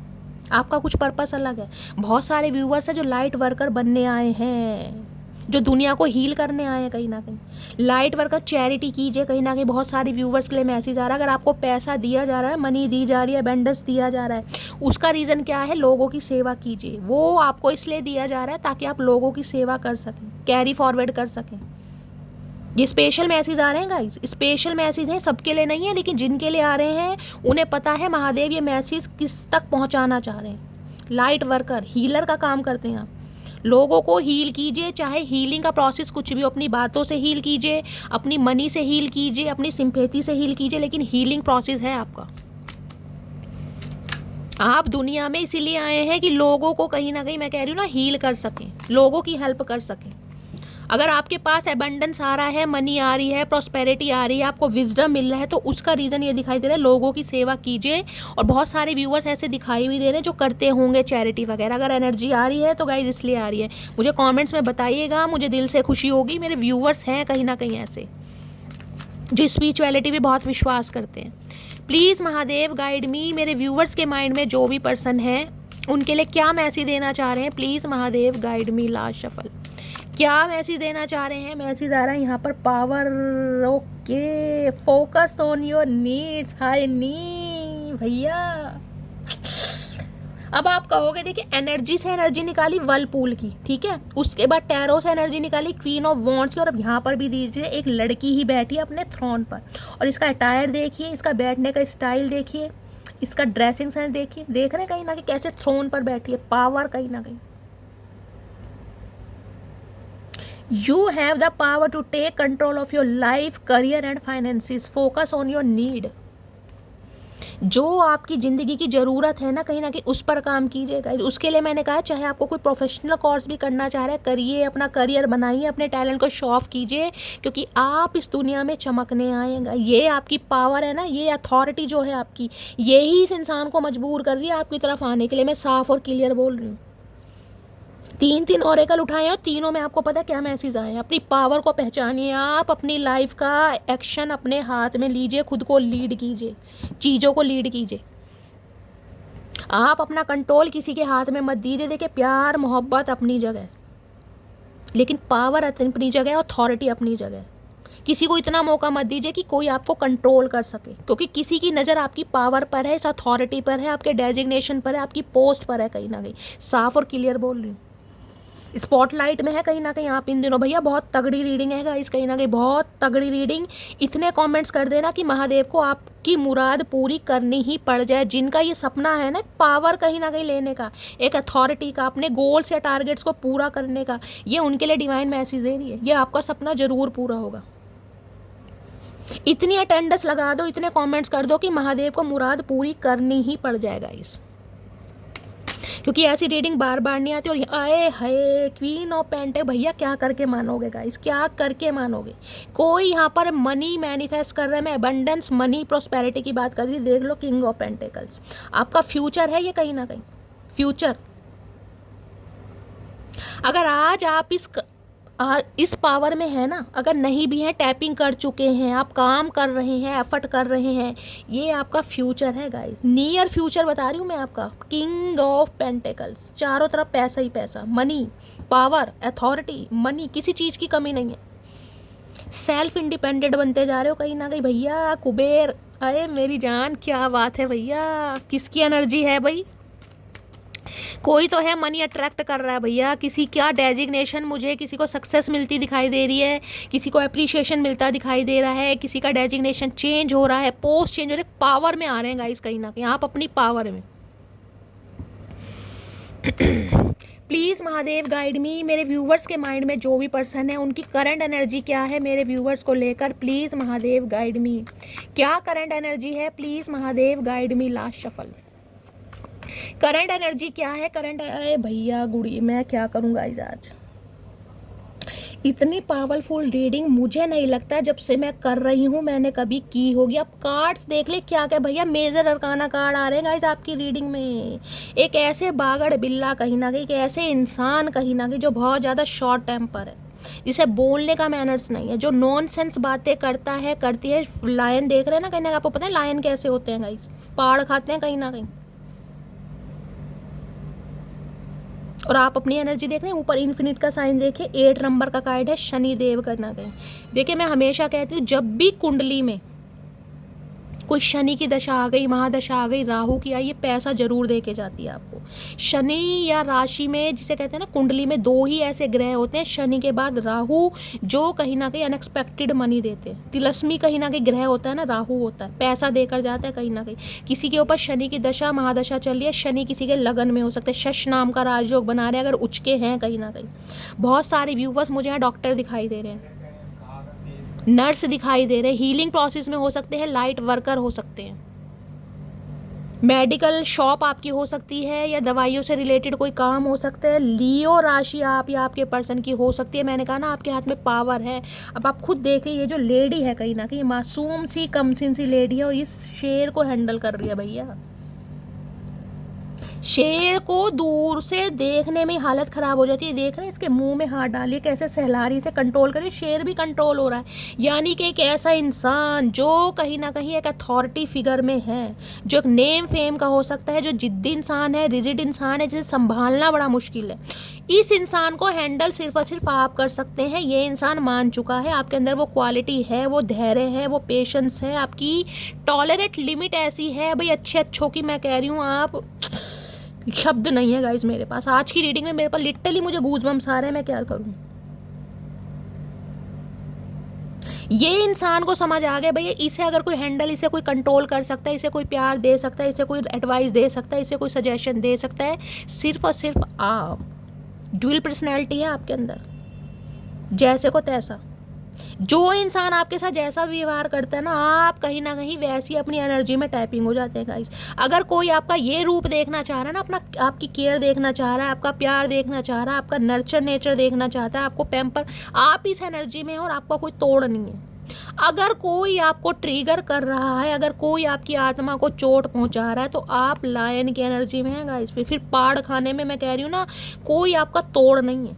Speaker 1: आपका कुछ पर्पस अलग है। बहुत सारे व्यूअर्स हैं जो लाइट वर्कर बनने आए हैं, जो दुनिया को हील करने आए हैं कहीं ना कहीं। लाइट वर्कर चैरिटी कीजिए कहीं ना कहीं। बहुत सारे व्यूअर्स के लिए मैसेज आ रहा है, अगर आपको पैसा दिया जा रहा है, मनी दी जा रही है, अबंडेंस दिया जा रहा है, उसका रीज़न क्या है, लोगों की सेवा कीजिए। वो आपको इसलिए दिया जा रहा है ताकि आप लोगों की सेवा कर सकें, कैरी फॉरवर्ड कर सकें। ये स्पेशल मैसेज आ रहे हैं गाइस, स्पेशल मैसेज हैं, सबके लिए नहीं है, लेकिन जिनके लिए आ रहे हैं उन्हें पता है महादेव ये मैसेज किस तक पहुंचाना चाह रहे हैं। लाइट वर्कर, हीलर का काम करते हैं आप। लोगों को हील कीजिए, चाहे हीलिंग का प्रोसेस कुछ भी हो, अपनी बातों से हील कीजिए, अपनी मनी से हील कीजिए, अपनी सिंपैथी से हील कीजिए, लेकिन हीलिंग प्रोसेस है आपका। आप दुनिया में इसीलिए आए हैं कि लोगों को कहीं ना कहीं, मैं कह रही हूँ ना, हील कर सकें, लोगों की हेल्प कर सकें। अगर आपके पास एबंडेंस आ रहा है, मनी आ रही है, प्रॉस्पेरिटी आ रही है, आपको विजडम मिल रहा है, तो उसका रीज़न ये दिखाई दे रहा है, लोगों की सेवा कीजिए। और बहुत सारे व्यूअर्स ऐसे दिखाई भी दे रहे हैं जो करते होंगे चैरिटी वगैरह। अगर एनर्जी आ रही है तो गाइज इसलिए आ रही है, मुझे कमेंट्स में बताइएगा, मुझे दिल से खुशी होगी। मेरे व्यूअर्स हैं कहीं ना कहीं ऐसे जो स्पिरिचुअलिटी भी बहुत विश्वास करते हैं। प्लीज़ महादेव गाइड मी, मेरे व्यूअर्स के माइंड में जो भी पर्सन है उनके लिए क्या मैसेज देना चाह रहे हैं, please Mahadev guide me. Last shuffle, क्या मैसेज देना चाह रहे हैं, मैसेज आ रहा है यहाँ पर power. Okay, focus on your needs. Hi नी भैया, अब आप कहोगे देखिए एनर्जी से एनर्जी निकाली वर्लपूल की, ठीक है, उसके बाद टैरो से एनर्जी निकाली क्वीन ऑफ वॉन्ड्स की, और अब यहाँ पर भी दीजिए एक लड़की ही बैठी है अपने थ्रोन पर, और इसका अटायर देखिए, इसका बैठने का स्टाइल देखिए, इसका ड्रेसिंग सेंस देखिए, देख रहे हैं कहीं ना कहीं कैसे थ्रोन पर बैठी है, पावर कहीं ना कहीं। You have the power to take control of your life, career and finances. Focus on your need. जो आपकी ज़िंदगी की ज़रूरत है ना कहीं उस पर काम कीजिएगा। उसके लिए मैंने कहा चाहे आपको कोई प्रोफेशनल कोर्स भी करना चाह रहा है, करिए, अपना करियर बनाइए, अपने टैलेंट को शो ऑफ कीजिए, क्योंकि आप इस दुनिया में चमकने आएगा। ये आपकी पावर है ना, ये अथॉरिटी जो है आपकी, यही इस इंसान को मजबूर कर रही है आपकी तरफ आने के लिए। मैं साफ और क्लियर बोल रही हूँ। तीन तीन ओरेकल उठाए हैं और तीनों में आपको पता है क्या मैसेज आए हैं। अपनी पावर को पहचानिए, आप अपनी लाइफ का एक्शन अपने हाथ में लीजिए, खुद को लीड कीजिए, चीज़ों को लीड कीजिए। आप अपना कंट्रोल किसी के हाथ में मत दीजिए। देखिए, प्यार मोहब्बत अपनी जगह, लेकिन पावर अपनी जगह, अथॉरिटी अपनी जगह। किसी को इतना मौका मत दीजिए कि कोई आपको कंट्रोल कर सके, क्योंकि किसी की नज़र आपकी पावर पर है, इस अथॉरिटी पर है, आपके डेजिग्नेशन पर है, आपकी पोस्ट पर है। कहीं ना कहीं साफ और क्लियर बोल रही हूँ, स्पॉटलाइट में है कहीं ना कहीं आप इन दिनों। भैया बहुत तगड़ी रीडिंग है गाइस, कहीं ना कहीं बहुत तगड़ी रीडिंग। इतने कमेंट्स कर देना कि महादेव को आपकी मुराद पूरी करनी ही पड़ जाए। जिनका ये सपना है ना पावर कहीं ना कहीं लेने का, एक अथॉरिटी का, अपने गोल्स या टारगेट्स को पूरा करने का, ये उनके लिए डिवाइन मैसेज दे रही है। ये आपका सपना जरूर पूरा होगा। इतनी अटेंडेंस लगा दो, इतने कमेंट्स कर दो कि महादेव को मुराद पूरी करनी ही पड़ जाएगा इस, क्योंकि ऐसी रीडिंग बार बार नहीं आती। और आए है क्वीन ऑफ पेंटे, भैया क्या करके मानोगे गाइस, क्या करके मानोगे। कोई यहाँ पर मनी मैनिफेस्ट कर रहा है, मैं अबंडेंस मनी प्रोस्पेरिटी की बात कर रही, देख लो किंग ऑफ पेंटिकल्स। आपका फ्यूचर है ये कहीं ना कहीं, फ्यूचर। अगर आज आप इस पावर में है ना, अगर नहीं भी है, टैपिंग कर चुके हैं, आप काम कर रहे हैं, एफर्ट कर रहे हैं, ये आपका फ्यूचर है गाइस। नियर फ्यूचर बता रही हूँ मैं आपका। किंग ऑफ पेंटिकल्स, चारों तरफ पैसा ही पैसा, मनी, पावर, अथॉरिटी, मनी, किसी चीज़ की कमी नहीं है। सेल्फ इंडिपेंडेंट बनते जा रहे हो कहीं ना कहीं भैया। कुबेर, अरे मेरी जान, क्या बात है भैया, किसकी एनर्जी है भाई। कोई तो है मनी अट्रैक्ट कर रहा है भैया। किसी का डेजिग्नेशन, मुझे किसी को सक्सेस मिलती दिखाई दे रही है, किसी को अप्रिशिएशन मिलता दिखाई दे रहा है, किसी का डेजिग्नेशन चेंज हो रहा है, पोस्ट चेंज हो रहा है, पावर में आ रहे हैं गाइस कहीं ना कहीं आप अपनी पावर में। प्लीज़ महादेव गाइड मी। मेरे व्यूवर्स के माइंड में जो भी पर्सन है उनकी करंट एनर्जी क्या है मेरे व्यूवर्स को लेकर, प्लीज़ महादेव गाइड मी। क्या करंट एनर्जी है, please Mahadev guide me. Last shuffle, current energy क्या है, करंट। अरे भैया गुड़ी, मैं क्या करूँगा आज इतनी पावरफुल रीडिंग मुझे नहीं लगता जब से मैं कर रही हूँ मैंने कभी की होगी। अब कार्ड्स देख ले क्या क्या भैया, मेजर अरकाना कार्ड आ रहे हैं गाइस आपकी रीडिंग में। एक ऐसे बागड़ बिल्ला कहीं ना कहीं, एक ऐसे इंसान कहीं ना कहीं जो बहुत ज़्यादा शॉर्ट टेम्पर है, जिसे बोलने का मैनर्स नहीं है, जो नॉनसेंस बातें करता है, करती है। लायन देख रहे हैं ना कहीं ना, आपको पता है लायन कैसे होते हैं गाइस, पाड़ खाते हैं कहीं ना कहीं। और आप अपनी एनर्जी देख रहे हैं, ऊपर इन्फिनिट का साइन देखिए, 8 नंबर का कार्ड है, शनि देव करना कहीं। देखिए मैं हमेशा कहती हूँ जब भी कुंडली में कोई शनि की दशा आ गई, महादशा आ गई, राहु की आई, ये पैसा जरूर दे के जाती है आपको। शनि या राशि में, जिसे कहते हैं ना कुंडली में 2 ही ऐसे ग्रह होते हैं, शनि के बाद राहु, जो कहीं ना कहीं अनएक्सपेक्टेड मनी देते हैं। तिलस्मी कहीं ना कहीं ग्रह होता है ना, राहु होता है, पैसा देकर जाता है कहीं ना कहीं। किसी के ऊपर शनि की दशा महादशा चल रही है, शनि किसी के लगन में हो सकता है, शश नाम का राजयोग बना रहे हैं अगर उचके हैं कहीं ना कहीं। बहुत सारे व्यूवर्स मुझे यहाँ डॉक्टर दिखाई दे रहे हैं, नर्स दिखाई दे रहे हैं, हीलिंग प्रोसेस में हो सकते हैं, लाइट वर्कर हो सकते हैं, मेडिकल शॉप आपकी हो सकती है, या दवाइयों से रिलेटेड कोई काम हो सकता है। लियो राशि आप या आपके पर्सन की हो सकती है। मैंने कहा ना आपके हाथ में पावर है। अब आप खुद देखिए, ये जो लेडी है कहीं ना कहीं मासूम सी कमसिन सी लेडी है, और ये शेर को हैंडल कर रही है भैया। शेर को दूर से देखने में हालत ख़राब हो जाती है। देख रहे हैं इसके मुंह में हाथ डालिए, कैसे सहलारी से कंट्रोल करे, शेर भी कंट्रोल हो रहा है। यानी कि एक ऐसा इंसान जो कहीं ना कहीं एक अथॉरिटी फिगर में है, जो एक नेम फेम का हो सकता है, जो जिद्दी इंसान है, रिजिड इंसान है, जिसे संभालना बड़ा मुश्किल है। इस इंसान को हैंडल सिर्फ और सिर्फ आप कर सकते हैं। ये इंसान मान चुका है, आपके अंदर वो क्वालिटी है, वो धैर्य है, वो पेशेंस है, आपकी टॉलरेट लिमिट ऐसी है भाई, अच्छों की मैं कह रही हूँ, आप शब्द नहीं है गाइस मेरे पास। आज की रीडिंग में मेरे पास लिटरली मुझे गूज़बम्स आ रहे हैं, मैं क्या करूं। ये इंसान को समझ आ गया भैया, इसे अगर कोई हैंडल, इसे कोई कंट्रोल कर सकता है, इसे कोई प्यार दे सकता है, इसे कोई एडवाइस दे सकता है, इसे कोई सजेशन दे सकता है, सिर्फ और सिर्फ आप। ड्यूअल पर्सनैलिटी है आपके अंदर, जैसे को तैसा। जो इंसान आपके साथ जैसा व्यवहार करता है ना, आप कहीं ना कहीं वैसी अपनी एनर्जी में टैपिंग हो जाते हैं गाइस। अगर कोई आपका ये रूप देखना चाह रहा है ना, अपना आपकी केयर देखना चाह रहा है, आपका प्यार देखना चाह रहा है, आपका नर्चर नेचर देखना चाहता है, आपको पैम्पर, आप इस एनर्जी में हो और आपका कोई तोड़ नहीं है। अगर कोई आपको ट्रिगर कर रहा है, अगर कोई आपकी आत्मा को चोट पहुंचा रहा है, तो आप लायन की एनर्जी में है गाइस। फिर पाड़ खाने में मैं कह रही हूँ ना, कोई आपका तोड़ नहीं है।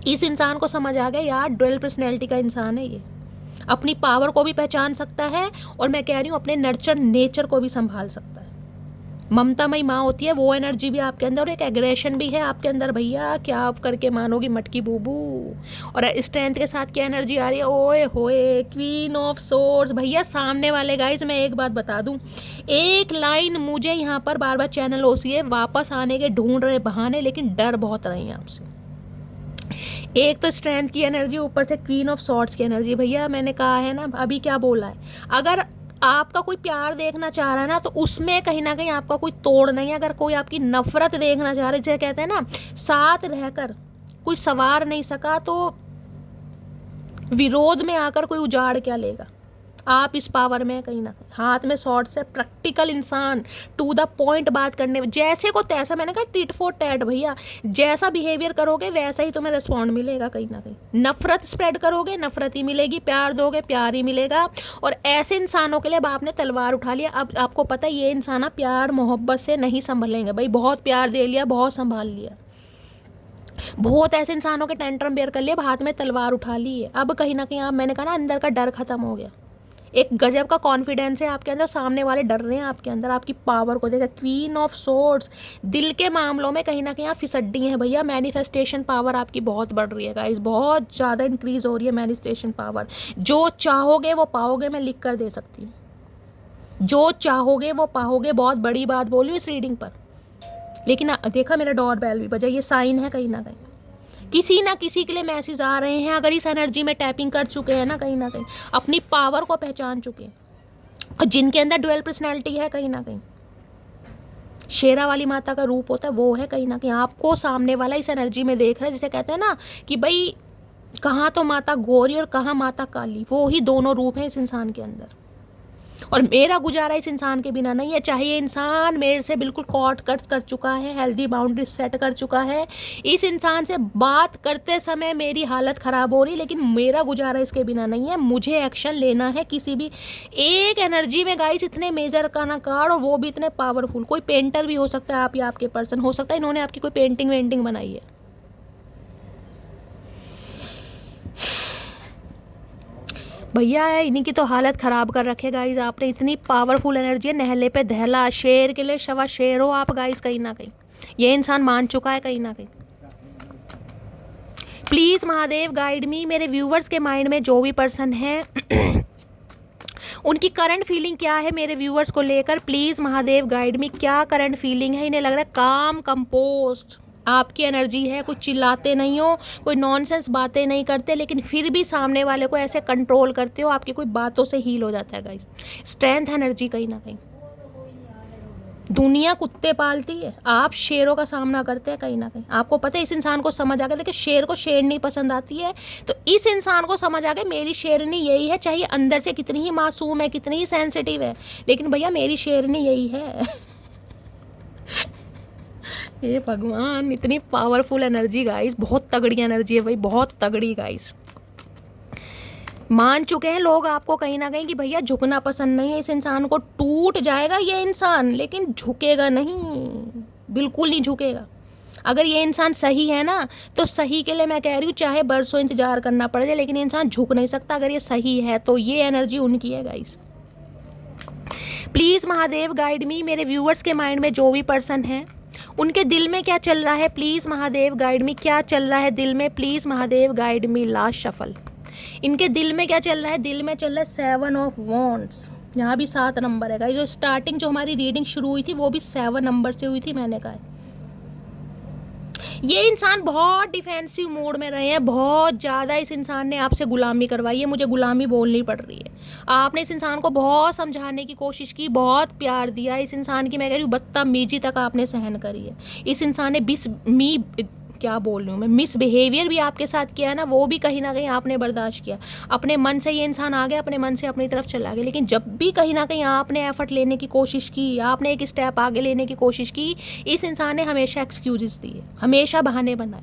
Speaker 1: इस इंसान को समझ आ गया यार, ड्यूअल पर्सनैलिटी का इंसान है ये, अपनी पावर को भी पहचान सकता है और मैं कह रही हूँ अपने नर्चर नेचर को भी संभाल सकता है। ममतामयी माँ होती है वो एनर्जी भी आपके अंदर, और एक एग्रेशन भी है आपके अंदर भैया, क्या आप करके मानोगी मटकी बूबू। और स्ट्रेंथ के साथ क्या एनर्जी आ रही है, ओए होए क्वीन ऑफ सोर्ड्स भैया। सामने वाले गाइस मैं एक बात बता दूं, एक लाइन मुझे यहाँ पर बार बार चैनल ओसीए वापस आने के ढूंढ रहे बहाने, लेकिन डर बहुत रहे हैं आपसे। एक तो स्ट्रेंथ की एनर्जी, ऊपर से क्वीन ऑफ सॉर्ड्स की एनर्जी। भैया मैंने कहा है ना, अभी क्या बोला है, अगर आपका कोई प्यार देखना चाह रहा है ना, तो उसमें कहीं ना कहीं आपका कोई तोड़ नहीं है। अगर कोई आपकी नफरत देखना चाह रहा है, जैसे कहते हैं ना, साथ रहकर कोई सवार नहीं सका, तो विरोध में आकर कोई उजाड़ क्या लेगा। आप इस पावर में कहीं ना कहीं, हाथ में शॉर्ट से प्रैक्टिकल इंसान, टू द पॉइंट बात करने, जैसे को तैसा। मैंने कहा टिट फॉर टैट भैया, जैसा बिहेवियर करोगे वैसा ही तुम्हें रिस्पॉन्ड मिलेगा कहीं ना कहीं। नफरत स्प्रेड करोगे नफरत ही मिलेगी, प्यार दोगे प्यार ही मिलेगा। और ऐसे इंसानों के लिए अब आपने तलवार उठा लिया। अब आपको पता है ये इंसान प्यार मोहब्बत से नहीं संभलेंगे भाई, बहुत प्यार दे लिया, बहुत संभाल लिया, बहुत ऐसे इंसानों के टेंट्रम बेयर कर लिया, हाथ में तलवार उठा ली है। अब कहीं ना कहीं आप, मैंने कहा ना, अंदर का डर खत्म हो गया, एक गजब का कॉन्फिडेंस है आपके अंदर, सामने वाले डर रहे हैं आपके अंदर, आपकी पावर को देखा। क्वीन ऑफ सोर्ड्स, दिल के मामलों में कहीं ना कहीं आप फिसड्डी हैं भैया। मैनिफेस्टेशन पावर आपकी बहुत बढ़ रही है गाइस, बहुत ज़्यादा इंक्रीज हो रही है मैनिफेस्टेशन पावर। जो चाहोगे वो पाओगे, मैं लिख कर दे सकती हूँ, जो चाहोगे वो पाओगे। बहुत बड़ी बात बोली हूँ इस रीडिंग पर, लेकिन देखा मेरा डोर बेल भी बजा, ये साइन है कहीं ना कहीं, किसी ना किसी के लिए मैसेज आ रहे हैं। अगर इस एनर्जी में टैपिंग कर चुके हैं ना, कहीं ना कहीं अपनी पावर को पहचान चुके हैं, और जिनके अंदर ड्यूअल पर्सनैलिटी है, कहीं ना कहीं शेरा वाली माता का रूप होता है, वो है कहीं ना कहीं आपको सामने वाला इस एनर्जी में देख रहा है। जिसे कहते हैं ना कि भाई कहाँ तो माता गौरी और कहाँ माता काली, वो ही दोनों रूप हैं इस इंसान के अंदर। और मेरा गुजारा इस इंसान के बिना नहीं है, चाहे ये इंसान मेरे से बिल्कुल कॉट कट कर चुका है, हेल्दी बाउंड्री सेट कर चुका है, इस इंसान से बात करते समय मेरी हालत ख़राब हो रही, लेकिन मेरा गुजारा इसके बिना नहीं है। मुझे एक्शन लेना है किसी भी एक एनर्जी में गाइस, इतने मेजर का ना कार्ड, और वो भी इतने पावरफुल। कोई पेंटर भी हो सकता है आप या आपके पर्सन, हो सकता है इन्होंने आपकी कोई पेंटिंग वेंटिंग बनाई है। भैया इन्हीं की तो हालत ख़राब कर रखे गाइस आपने। इतनी पावरफुल एनर्जी है, नहले पे दहला, शेर के लिए शवा शेर हो आप गाइस। कहीं ना कहीं ये इंसान मान चुका है कहीं ना कहीं। प्लीज़ महादेव गाइड मी, मेरे व्यूवर्स के माइंड में जो भी पर्सन है उनकी करंट फीलिंग क्या है मेरे व्यूवर्स को लेकर। प्लीज़ महादेव गाइड मी, क्या करंट फीलिंग है। इन्हें लग रहा है काम कंपोस्ट आपकी एनर्जी है, कुछ चिल्लाते नहीं हो, कोई नॉनसेंस बातें नहीं करते, लेकिन फिर भी सामने वाले को ऐसे कंट्रोल करते हो, आपकी कोई बातों से हील हो जाता है गाइस। स्ट्रेंथ एनर्जी कहीं ना कहीं। दुनिया कुत्ते पालती है, आप शेरों का सामना करते हैं कहीं ना कहीं। आपको पता है इस इंसान को समझ आ गया, देखिए शेर को शेरनी पसंद आती है, तो इस इंसान को समझ आ गया मेरी शेरनी यही है, चाहे अंदर से कितनी ही मासूम है, कितनी ही सेंसिटिव है, लेकिन भैया मेरी शेरनी यही है। ये भगवान, इतनी पावरफुल एनर्जी गाइस, बहुत तगड़ी एनर्जी है भाई, बहुत तगड़ी गाइस। मान चुके हैं लोग आपको कहीं ना कहीं कि भैया झुकना पसंद नहीं है इस इंसान को। टूट जाएगा ये इंसान, लेकिन झुकेगा नहीं, बिल्कुल नहीं झुकेगा। अगर ये इंसान सही है ना, तो सही के लिए मैं कह रही हूँ चाहे बरसों इंतजार करना पड़ जाए, लेकिन ये इंसान झुक नहीं सकता। अगर ये सही है तो ये एनर्जी उनकी है गाइस। प्लीज़ महादेव गाइड मी, मेरे व्यूअर्स के माइंड में जो भी पर्सन है उनके दिल में क्या चल रहा है। प्लीज़ महादेव गाइड मी, क्या चल रहा है दिल में। Please Mahadev guide me, last shuffle. इनके दिल में क्या चल रहा है, दिल में चल रहा है 7 ऑफ वॉन्ड्स। यहाँ भी 7 नंबर है गाइस। जो स्टार्टिंग जो हमारी रीडिंग शुरू हुई थी वो भी 7 नंबर से हुई थी। मैंने कहा ये इंसान बहुत डिफेंसिव मोड में रहे हैं, बहुत ज़्यादा इस इंसान ने आपसे गुलामी करवाई है। मुझे गुलामी बोलनी पड़ रही है। आपने इस इंसान को बहुत समझाने की कोशिश की, बहुत प्यार दिया इस इंसान की, मैं कह रही हूँ बदतमीजी तक आपने सहन करी है। इस इंसान ने क्या बोल रही हूँ मैं, मिसबिहेवियर भी आपके साथ किया है ना, वो भी कहीं ना कहीं आपने बर्दाश्त किया। अपने मन से ये इंसान आ गया, अपने मन से अपनी तरफ चला गया, लेकिन जब भी कहीं ना कहीं आपने एफर्ट लेने की कोशिश की, आपने एक स्टेप आगे लेने की कोशिश की, इस इंसान ने हमेशा एक्सक्यूजेस दिए, हमेशा बहाने बनाए।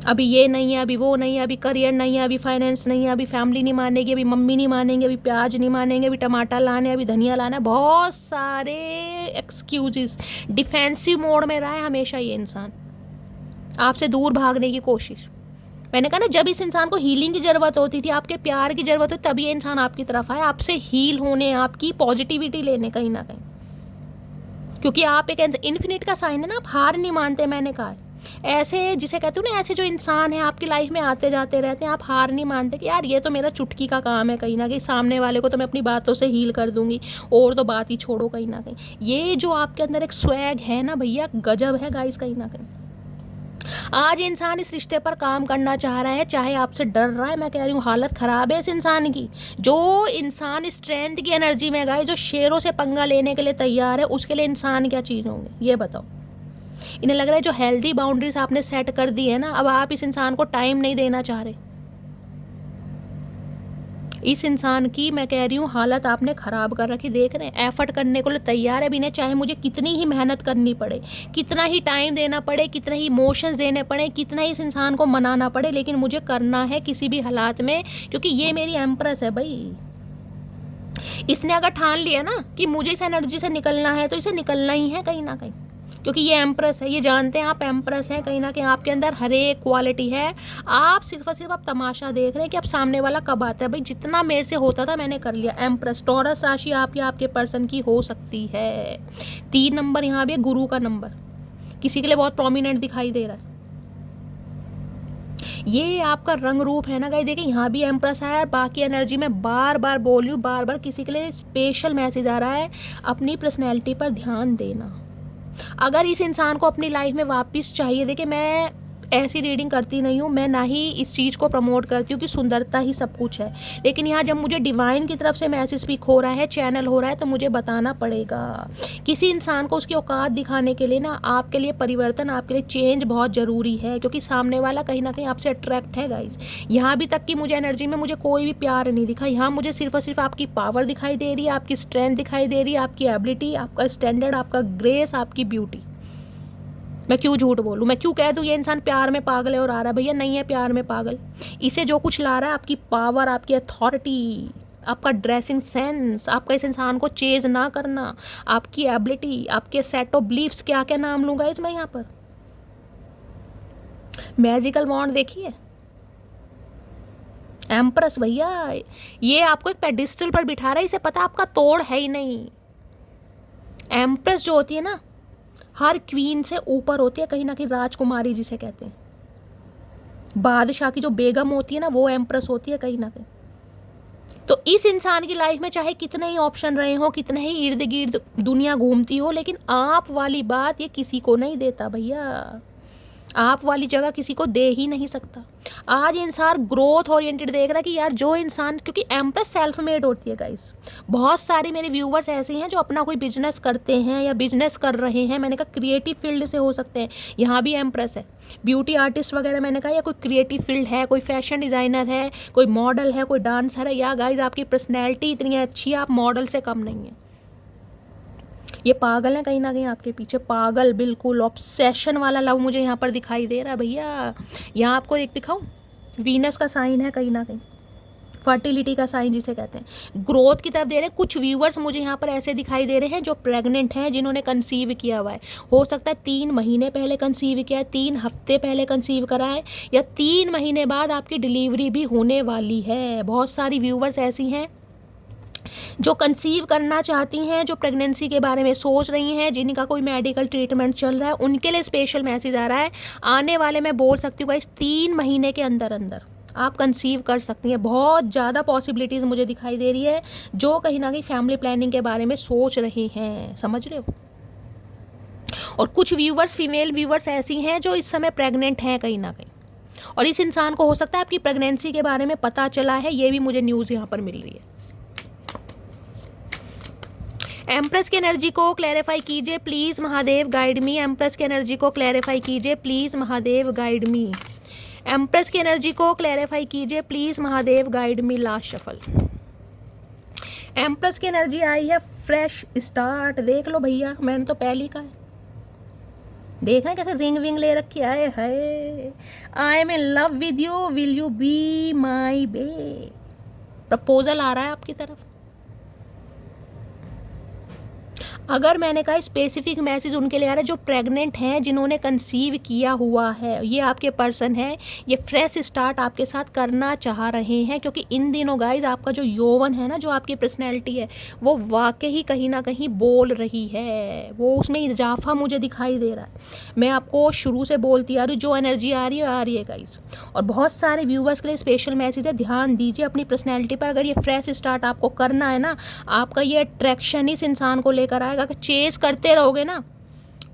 Speaker 1: अभी ये नहीं है, अभी वो नहीं है, अभी करियर नहीं है, अभी फाइनेंस नहीं है, अभी फैमिली नहीं मानेगी, अभी मम्मी नहीं मानेंगे, अभी प्याज नहीं मानेंगे, अभी टमाटर लाने, अभी धनिया लाना है, बहुत सारे एक्सक्यूजेस। डिफेंसिव मोड में रहा है हमेशा ये इंसान, आपसे दूर भागने की कोशिश। मैंने कहा ना, जब इस इंसान को हीलिंग की ज़रूरत होती थी, आपके प्यार की ज़रूरत होती, तभी ये इंसान आपकी तरफ आया, आपसे हील होने, आपकी पॉजिटिविटी लेने कहीं ना कहीं, क्योंकि आप एक इन्फिनिट का साइन है ना, आप हार नहीं मानते। मैंने कहा ऐसे, जिसे कहते हो ना, ऐसे जो इंसान है आपकी लाइफ में आते जाते रहते हैं, आप हार नहीं मानते कि यार ये तो मेरा चुटकी का काम है, कहीं ना कहीं सामने वाले को तो मैं अपनी बातों से हील कर दूंगी, और तो बात ही छोड़ो। कहीं ना कहीं ये जो आपके अंदर एक स्वैग है ना भैया, गजब है गाइस। कहीं ना कहीं आज इंसान इस रिश्ते पर काम करना चाह रहा है, चाहे आपसे डर रहा है। मैं कह रही हूँ हालत ख़राब है इस इंसान की। जो इंसान स्ट्रेंथ की एनर्जी में गए, जो शेरों से पंगा लेने के लिए तैयार है, उसके लिए इंसान क्या चीज़ होंगे ये बताओ। इन्हें लग रहा है जो हेल्दी बाउंड्रीज आपने सेट कर दी है ना, अब आप इस इंसान को टाइम नहीं देना चाह रहे। इस इंसान की मैं कह रही हूँ हालत आपने ख़राब कर रखी। देख रहे हैं, एफर्ट करने को तैयार है बिना, चाहे मुझे कितनी ही मेहनत करनी पड़े, कितना ही टाइम देना पड़े, कितने ही इमोशंस देने पड़े, कितना ही इस इंसान को मनाना पड़े, लेकिन मुझे करना है किसी भी हालात में, क्योंकि ये मेरी एम्प्रेस है भाई। इसने अगर ठान लिया ना कि मुझे इस एनर्जी से निकलना है, तो इसे निकलना ही है कहीं ना कहीं, क्योंकि ये एम्प्रेस है। ये जानते हैं आप एम्प्रेस हैं, कहीं ना कहीं आपके अंदर हर एक क्वालिटी है। आप सिर्फ और सिर्फ आप तमाशा देख रहे हैं कि अब सामने वाला कब आता है। भाई जितना मेरे से होता था मैंने कर लिया। एम्प्रेस, टॉरस राशि आप या आपके पर्सन की हो सकती है। 3 नंबर यहाँ भी गुरु का नंबर किसी के लिए बहुत प्रोमिनेंट दिखाई दे रहा है। ये आपका रंग रूप है ना गाइस। देखिए यहाँ भी एम्प्रेस है, और बाकी एनर्जी में बार बार बोल रही हूँ, बार बार किसी के लिए स्पेशल मैसेज आ रहा है, अपनी पर्सनैलिटी पर ध्यान देना। अगर इस इंसान को अपनी लाइफ में वापस चाहिए, देखिए मैं ऐसी रीडिंग करती नहीं हूँ, मैं ना ही इस चीज़ को प्रमोट करती हूँ कि सुंदरता ही सब कुछ है, लेकिन यहाँ जब मुझे डिवाइन की तरफ से मैसेज स्पीक हो रहा है, चैनल हो रहा है, तो मुझे बताना पड़ेगा। किसी इंसान को उसकी औकात दिखाने के लिए ना, आपके लिए परिवर्तन, आपके लिए चेंज बहुत ज़रूरी है, क्योंकि सामने वाला कहीं ना कहीं आपसे अट्रैक्ट है गाइज। यहाँ भी तक कि मुझे एनर्जी में मुझे कोई भी प्यार नहीं दिखा, यहाँ मुझे सिर्फ और सिर्फ आपकी पावर दिखाई दे रही है, आपकी स्ट्रेंथ दिखाई दे रही है, आपकी एबिलिटी, आपका स्टैंडर्ड, आपका ग्रेस, आपकी ब्यूटी। मैं क्यों झूठ बोलूँ, मैं क्यों कह दूँ ये इंसान प्यार में पागल है और आ रहा है। भैया नहीं है प्यार में पागल। इसे जो कुछ ला रहा है, आपकी पावर, आपकी अथॉरिटी, आपका ड्रेसिंग सेंस, आपका इस इंसान को चेज ना करना, आपकी एबिलिटी, आपके सेट ऑफ बिलीफ्स, क्या क्या नाम लूँगा इसमें यहाँ पर। मैजिकल वॉन्ड देखिए, एम्प्रेस भैया, ये आपको एक पेडिस्टल पर बिठा रहा है, इसे पता आपका तोड़ है ही नहीं। एम्प्रेस जो होती है ना, हर क्वीन से ऊपर होती है, कहीं ना कहीं राजकुमारी जिसे कहते हैं। बादशाह की जो बेगम होती है ना, वो एम्प्रेस होती है कहीं ना कहीं। तो इस इंसान की लाइफ में चाहे कितने ही ऑप्शन रहे हो, कितने ही इर्द गिर्द दुनिया घूमती हो, लेकिन आप वाली बात ये किसी को नहीं देता भैया। आप वाली जगह किसी को दे ही नहीं सकता। आज इंसान ग्रोथ ओरिएंटेड देख रहा है कि यार जो इंसान, क्योंकि एम्प्रेस सेल्फ मेड होती है गाइस। बहुत सारे मेरे व्यूवर्स ऐसे हैं जो अपना कोई बिजनेस करते हैं या बिजनेस कर रहे हैं। मैंने कहा क्रिएटिव फील्ड से हो सकते हैं, यहाँ भी एम्प्रेस है, ब्यूटी आर्टिस्ट वगैरह। मैंने कहा या कोई क्रिएटिव फील्ड है, कोई फैशन डिज़ाइनर है, कोई मॉडल है, कोई डांसर है। या गाइज आपकी पर्सनैलिटी इतनी अच्छी है, आप मॉडल से कम नहीं है। ये पागल है कहीं ना कहीं आपके पीछे, पागल बिल्कुल। ऑब्सेशन वाला लव मुझे यहाँ पर दिखाई दे रहा है भैया। यहाँ आपको एक दिखाऊं, वीनस का साइन है कहीं ना कहीं, फर्टिलिटी का साइन जिसे कहते हैं, ग्रोथ की तरफ दे रहे हैं। कुछ व्यूवर्स मुझे यहाँ पर ऐसे दिखाई दे रहे हैं जो प्रेग्नेंट हैं, जिन्होंने कंसीव किया हुआ है। हो सकता है 3 महीने पहले कंसीव किया है, 3 हफ्ते पहले कंसीव करा है, या 3 महीने बाद आपकी डिलीवरी भी होने वाली है। बहुत सारी व्यूवर्स ऐसी हैं जो कंसीव करना चाहती हैं, जो प्रेगनेंसी के बारे में सोच रही हैं, जिनका कोई मेडिकल ट्रीटमेंट चल रहा है, उनके लिए स्पेशल मैसेज आ रहा है। आने वाले, मैं बोल सकती हूँ गाइस, 3 महीने के अंदर अंदर आप कंसीव कर सकती हैं। बहुत ज़्यादा पॉसिबिलिटीज़ मुझे दिखाई दे रही है, जो कहीं ना कहीं फैमिली प्लानिंग के बारे में सोच रहे हैं, समझ रहे हो। और कुछ व्यूवर्स, फीमेल व्यूवर्स ऐसी हैं जो इस समय प्रेग्नेंट हैं कहीं ना कहीं, और इस इंसान को हो सकता है आपकी प्रेगनेंसी के बारे में पता चला है, ये भी मुझे न्यूज़ यहाँ पर मिल रही है। एम्प्रेस की एनर्जी को क्लैरिफाई कीजिए please, Mahadev guide me. Empress की एनर्जी को क्लैरिफाई कीजिए please, Mahadev guide me. Empress की एनर्जी को क्लैरिफाई कीजिए please, Mahadev guide me. Last shuffle. Empress की एनर्जी आई है फ्रेश स्टार्ट। देख लो भैया, मैंने तो पहले ही कहा है, देख रहे हैं कैसे रिंग विंग ले रखी है, I am in love with you, will you be my bae. Proposal आ रहा है आपकी तरफ। अगर मैंने कहा स्पेसिफिक मैसेज उनके लिए आ रहा है जो प्रेग्नेंट हैं, जिन्होंने कंसीव किया हुआ है, ये आपके पर्सन है, ये फ्रेश स्टार्ट आपके साथ करना चाह रहे हैं, क्योंकि इन दिनों गाइज आपका जो यौवन है ना, जो आपकी पर्सनैलिटी है, वो वाकई कहीं ना कहीं बोल रही है, वो उसमें इजाफा मुझे दिखाई दे रहा है। मैं आपको शुरू से बोलती आ रही हूँ, जो एनर्जी आ रही है गाइज। और बहुत सारे व्यूवर्स के लिए स्पेशल मैसेज है, ध्यान दीजिए अपनी पर्सनैलिटी पर। अगर ये फ्रेश स्टार्ट आपको करना है ना, आपका ये अट्रैक्शन इस इंसान को लेकर आएगा। अगर चेस करते रहोगे ना,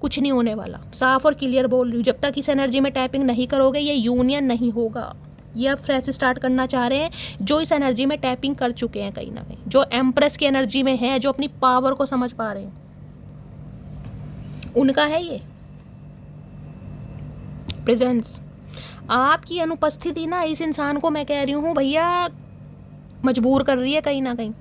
Speaker 1: कुछ नहीं होने वाला। साफ और क्लियर बोल रही हूँ, जब तक इस एनर्जी में टैपिंग नहीं करोगे ये यूनियन नहीं होगा। ये आप फ्रेश स्टार्ट करना चाह रहे हैं, जो इस एनर्जी में टैपिंग कर चुके हैं कहीं ना कहीं, जो एम्प्रेस की एनर्जी में है, जो अपनी पावर को समझ पा रहे हैं, उनका है ये प्रेजेंस। आपकी अनुपस्थिति ना इस इंसान को, मैं कह रही हूँ भैया, मजबूर कर रही है कहीं ना कहीं।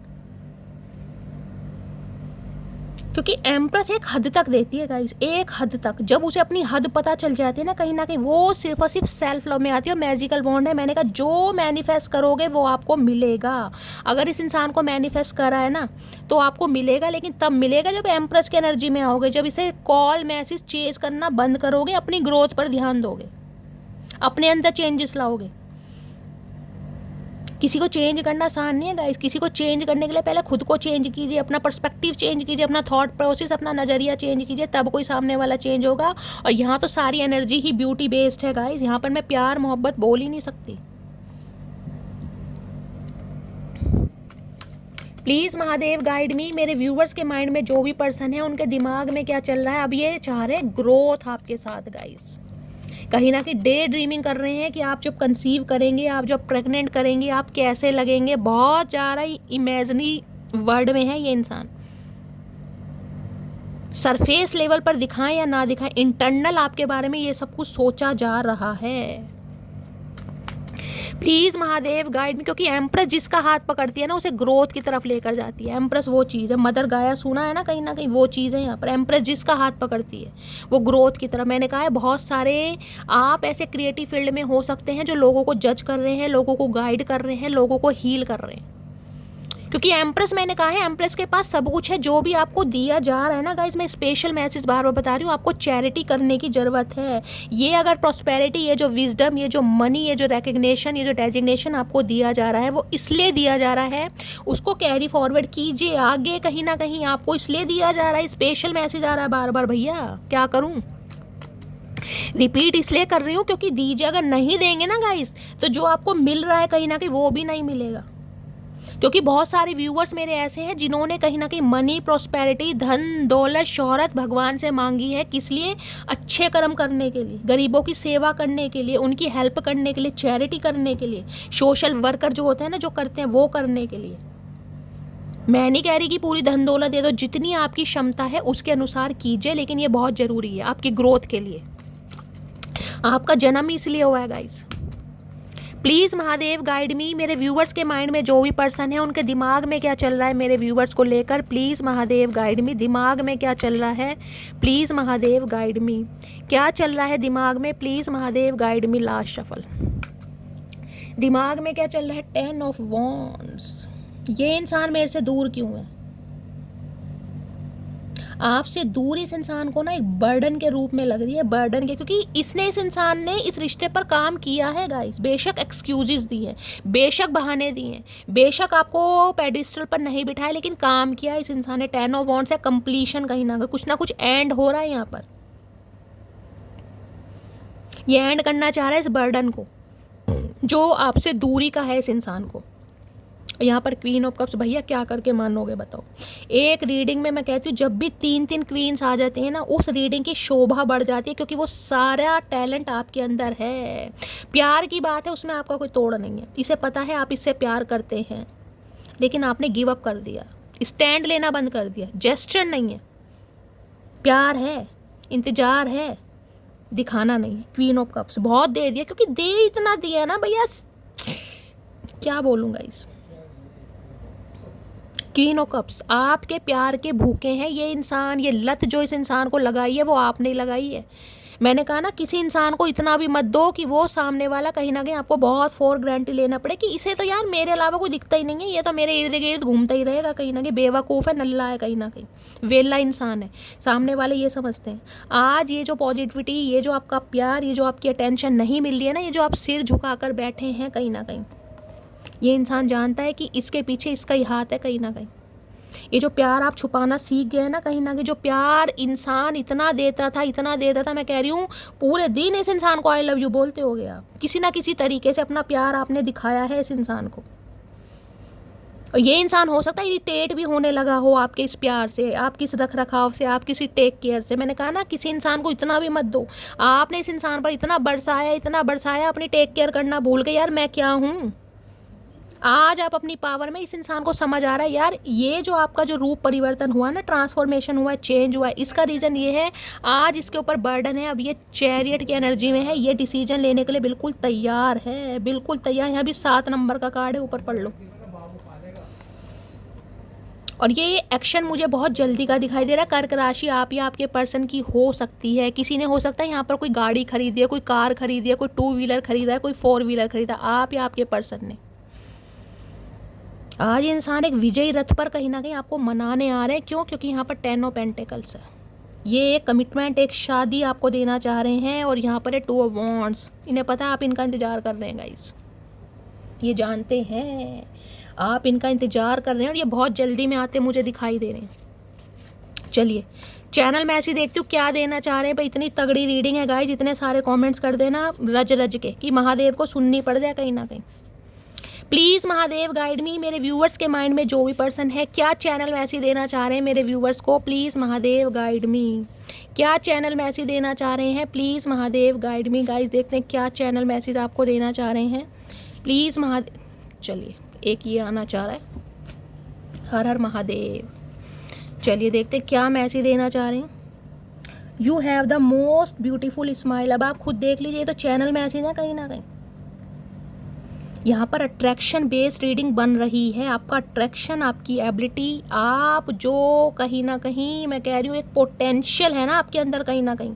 Speaker 1: क्योंकि एम्प्रेस एक हद तक देती है गाइस, एक हद तक। जब उसे अपनी हद पता चल जाती है ना कहीं वो सिर्फ और सिर्फ सेल्फ लव में आती है। और मैजिकल बॉन्ड है, मैंने कहा जो मैनिफेस्ट करोगे वो आपको मिलेगा। अगर इस इंसान को मैनिफेस्ट करा है ना तो आपको मिलेगा, लेकिन तब मिलेगा जब एम्प्रेस की एनर्जी में आओगे, जब इसे कॉल मैसेज चेज करना बंद करोगे, अपनी ग्रोथ पर ध्यान दोगे, अपने अंदर चेंजेस लाओगे। किसी को चेंज करना आसान नहीं है गाइस। किसी को चेंज करने के लिए पहले खुद को चेंज कीजिए, अपना पर्सपेक्टिव चेंज कीजिए, अपना थॉट प्रोसेस, अपना नज़रिया चेंज कीजिए, तब कोई सामने वाला चेंज होगा। और यहाँ तो सारी एनर्जी ही ब्यूटी बेस्ड है गाइस। यहाँ पर मैं प्यार मोहब्बत बोल ही नहीं सकती। प्लीज़ महादेव गाइड मी। मेरे व्यूवर्स के माइंड में जो भी पर्सन है, उनके दिमाग में क्या चल रहा है। अब ये चाह रहे हैं ग्रोथ आपके साथ गाइस। कहीं ना कहीं डे ड्रीमिंग कर रहे हैं कि आप जब कंसीव करेंगे, आप जब प्रेग्नेंट करेंगे, आप कैसे लगेंगे। बहुत ज़्यादा इमेजिनरी वर्ल्ड में है ये इंसान। सरफेस लेवल पर दिखाएं या ना दिखाएं, इंटरनल आपके बारे में ये सब कुछ सोचा जा रहा है। प्लीज़ महादेव गाइड में, क्योंकि एम्प्रेस जिसका हाथ पकड़ती है ना उसे ग्रोथ की तरफ लेकर जाती है। एम्प्रेस वो चीज़ है, मदर गाया सुना है ना कहीं वो चीज़ है यहाँ पर। एम्प्रेस जिसका हाथ पकड़ती है वो ग्रोथ की तरफ। मैंने कहा है बहुत सारे आप ऐसे क्रिएटिव फील्ड में हो सकते हैं जो लोगों को जज कर रहे हैं, लोगों को गाइड कर रहे हैं, लोगों को हील कर रहे हैं। क्योंकि एम्प्रेस, मैंने कहा है एम्प्रेस के पास सब कुछ है। जो भी आपको दिया जा रहा है ना गाइस, मैं स्पेशल मैसेज बार बार बता रही हूँ, आपको चैरिटी करने की ज़रूरत है। ये अगर प्रॉस्पेरिटी, ये जो विजडम, ये जो मनी, ये जो रिकग्निशन, ये जो डेजिग्नेशन आपको दिया जा रहा है, वो इसलिए दिया जा रहा है, उसको कैरी फॉरवर्ड कीजिए आगे। कहीं ना कहीं आपको इसलिए दिया जा रहा है। स्पेशल मैसेज आ रहा है बार बार, भैया क्या करूँ, रिपीट इसलिए कर रही हूँ क्योंकि दीजिए। अगर नहीं देंगे ना गाइस, तो जो आपको मिल रहा है कहीं ना कहीं वो भी नहीं मिलेगा। क्योंकि बहुत सारे व्यूवर्स मेरे ऐसे हैं जिन्होंने कहीं ना कहीं मनी, प्रॉस्पेरिटी, धन दौलत, शोहरत भगवान से मांगी है। किस लिए? अच्छे कर्म करने के लिए, गरीबों की सेवा करने के लिए, उनकी हेल्प करने के लिए, चैरिटी करने के लिए, सोशल वर्कर जो होते हैं ना, जो करते हैं वो करने के लिए। मैं नहीं कह रही कि पूरी धन दौलत दे दो, जितनी आपकी क्षमता है उसके अनुसार कीजिए, लेकिन ये बहुत ज़रूरी है आपकी ग्रोथ के लिए। आपका जन्म इसलिए हुआ है गाइस। प्लीज़ महादेव गाइड मी। मेरे व्यूवर्स के माइंड में जो भी पर्सन है, उनके दिमाग में क्या चल रहा है मेरे व्यूवर्स को लेकर, प्लीज़ महादेव गाइड मी। दिमाग में क्या चल रहा है, प्लीज़ महादेव गाइड मी। क्या चल रहा है दिमाग में, please Mahadev guide me. Last shuffle. दिमाग में क्या चल रहा है, 10 ऑफ वॉन्ड्स। ये इंसान मेरे से दूर क्यों है? आपसे दूर इस इंसान को ना एक बर्डन के रूप में लग रही है, बर्डन के, क्योंकि इस इंसान ने इस रिश्ते पर काम किया है गाइस। बेशक एक्सक्यूजेस दिए हैं, बेशक बहाने दिए हैं, बेशक आपको पेडिस्टल पर नहीं बिठाया, लेकिन काम किया इस इंसान ने। 10 ऑफ वॉन्ड्स है, कंप्लीशन, कहीं ना कहीं कुछ एंड हो रहा है यहाँ पर। ये एंड करना चाह रहा है इस बर्डन को जो आपसे दूरी का है इस इंसान को। यहाँ पर क्वीन ऑफ कप्स, भैया क्या करके मानोगे बताओ। एक रीडिंग में मैं कहती हूँ जब भी 3 क्वींस आ जाती हैं ना, उस रीडिंग की शोभा बढ़ जाती है, क्योंकि वो सारा टैलेंट आपके अंदर है। प्यार की बात है, उसमें आपका कोई तोड़ नहीं है। इसे पता है आप इससे प्यार करते हैं, लेकिन आपने गिव अप कर दिया, स्टैंड लेना बंद कर दिया। जेस्चर नहीं है, प्यार है, इंतजार है, दिखाना नहीं है। क्वीन ऑफ कप्स बहुत दे दिया, क्योंकि दे इतना दिया ना भैया, क्या बोलूँगा इस। क्वीन ऑफ कप्स, आपके प्यार के भूखे हैं ये इंसान। ये लत जो इस इंसान को लगाई है वो आपने लगाई है। मैंने कहा ना, किसी इंसान को इतना भी मत दो कि वो सामने वाला कहीं ना कहीं आपको बहुत फॉर ग्रांटेड लेना पड़े कि इसे तो यार मेरे अलावा कोई दिखता ही नहीं है, ये तो मेरे इर्द गिर्द घूमता ही रहेगा, कहीं ना कहीं बेवकूफ़ है, नल्ला है, कहीं ना कहीं वेला इंसान है। सामने वाले ये समझते हैं। आज ये जो पॉजिटिविटी, ये जो आपका प्यार, ये जो आपकी अटेंशन नहीं मिल रही है ना, ये जो आप सिर झुका कर बैठे हैं, कहीं ना कहीं ये इंसान जानता है कि इसके पीछे इसका ही हाथ है। कहीं ना कहीं ये जो प्यार आप छुपाना सीख गए ना, कहीं ना कहीं जो प्यार इंसान इतना देता था, इतना देता था, मैं कह रही हूँ पूरे दिन इस इंसान को आई लव यू बोलते हो गए आप। किसी ना किसी तरीके से अपना प्यार आपने दिखाया है इस इंसान को। और ये इंसान हो सकता है इरिटेट भी होने लगा हो आपके इस प्यार से, आपकी इस रख रखाव से, आपकी इसी टेक केयर से। मैंने कहा ना, किसी इंसान को इतना भी मत दो। आपने इस इंसान पर इतना बरसाया, अपनी टेक केयर करना भूल गए। यार मैं क्या हूँ, आज आप अपनी पावर में, इस इंसान को समझ आ रहा है यार, ये जो आपका जो रूप परिवर्तन हुआ ना, ट्रांसफॉर्मेशन हुआ है, चेंज हुआ है, इसका रीज़न ये है आज इसके ऊपर बर्डन है। अब ये चैरियट की एनर्जी में है, ये डिसीजन लेने के लिए बिल्कुल तैयार है, बिल्कुल तैयार। यहाँ भी 7 नंबर का कार्ड है, ऊपर पढ़ लो। और ये एक्शन मुझे बहुत जल्दी का दिखाई दे रहा है। कर्क राशि आप या आपके पर्सन की हो सकती है, किसी ने हो सकता है यहाँ पर कोई गाड़ी खरीदी है, कोई कार खरीदी है, कोई 2 व्हीलर खरीदा है, कोई 4 व्हीलर खरीदा, आप या आपके पर्सन ने। आज इंसान एक विजयी रथ पर कहीं ना कहीं आपको मनाने आ रहे हैं। क्यों? क्योंकि यहाँ पर 10 ऑफ पेंटिकल्स है। ये एक कमिटमेंट, एक शादी आपको देना चाह रहे हैं। और यहाँ पर है 2 ऑफ वॉन्ड्स। इन्हें पता है आप इनका इंतज़ार कर रहे हैं गाइस, ये जानते हैं आप इनका इंतज़ार कर रहे हैं और ये बहुत जल्दी में आते मुझे दिखाई दे रहे हैं। चलिए चैनल में ऐसी देखती हूँ क्या देना चाह रहे हैं भाई। इतनी तगड़ी रीडिंग है गाइस, इतने सारे कमेंट्स कर देना रज रज के कि महादेव को सुननी पड़ जाए कहीं ना कहीं। प्लीज़ महादेव गाइड मी। मेरे व्यूवर्स के माइंड में जो भी पर्सन है, क्या चैनल मैसेज देना चाह रहे हैं मेरे व्यूवर्स को, प्लीज़ महादेव गाइड मी। क्या चैनल मैसेज देना चाह रहे हैं, please Mahadev guide me. Guys देखते हैं क्या चैनल मैसेज आपको देना चाह रहे हैं, प्लीज़ महादेव। चलिए एक ये आना चाह रहा है, हर हर महादेव। चलिए देखते हैं क्या मैसेज देना चाह रहे हैं। You have the most beautiful smile. अब आप खुद देख लीजिए, तो चैनल मैसेज है कहीं ना कहीं। यहाँ पर अट्रैक्शन बेस्ड रीडिंग बन रही है। आपका अट्रैक्शन, आपकी एबिलिटी, आप जो कहीं ना कहीं मैं कह रही हूँ एक पोटेंशियल है ना आपके अंदर, कहीं ना कहीं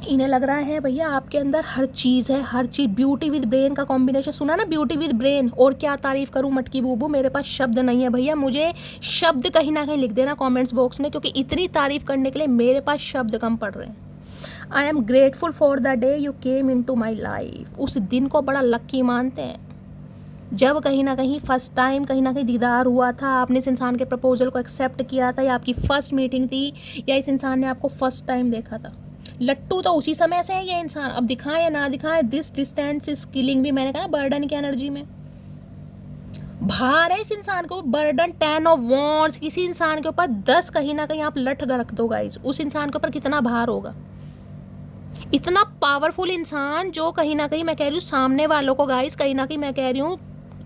Speaker 1: इन्हें लग रहा है भैया आपके अंदर हर चीज़ है, हर चीज़। ब्यूटी विद ब्रेन का कॉम्बिनेशन सुना ना, ब्यूटी विद ब्रेन। और क्या तारीफ़ करूँ मटकी बूबू, मेरे पास शब्द नहीं है भैया। मुझे शब्द कहीं ना कहीं लिख देना कमेंट्स बॉक्स में, क्योंकि इतनी तारीफ़ करने के लिए मेरे पास शब्द कम पड़ रहे हैं। I am grateful for the day you came into my life. उस दिन को बड़ा लक्की मानते हैं जब कहीं ना कहीं फर्स्ट टाइम कहीं ना कहीं दीदार हुआ था, आपने इस इंसान के प्रपोजल को एक्सेप्ट किया था, या आपकी फर्स्ट मीटिंग थी, या इस इंसान ने आपको फर्स्ट टाइम देखा था। लट्टू तो उसी समय से है ये इंसान, अब दिखाएं या ना दिखाएं, दिस डिस्टेंस इज किलिंग भी। मैंने कहा ना बर्डन की एनर्जी में भार है इस इंसान को, बर्डन। 10 of wands. किसी इंसान के ऊपर 10 कहीं ना कहीं आप लट रख दो गाइस, उस इंसान के ऊपर कितना भार होगा। इतना पावरफुल इंसान जो कहीं ना कहीं मैं कह रही हूँ सामने वालों को गाइस, कहीं ना कहीं मैं कह रही हूँ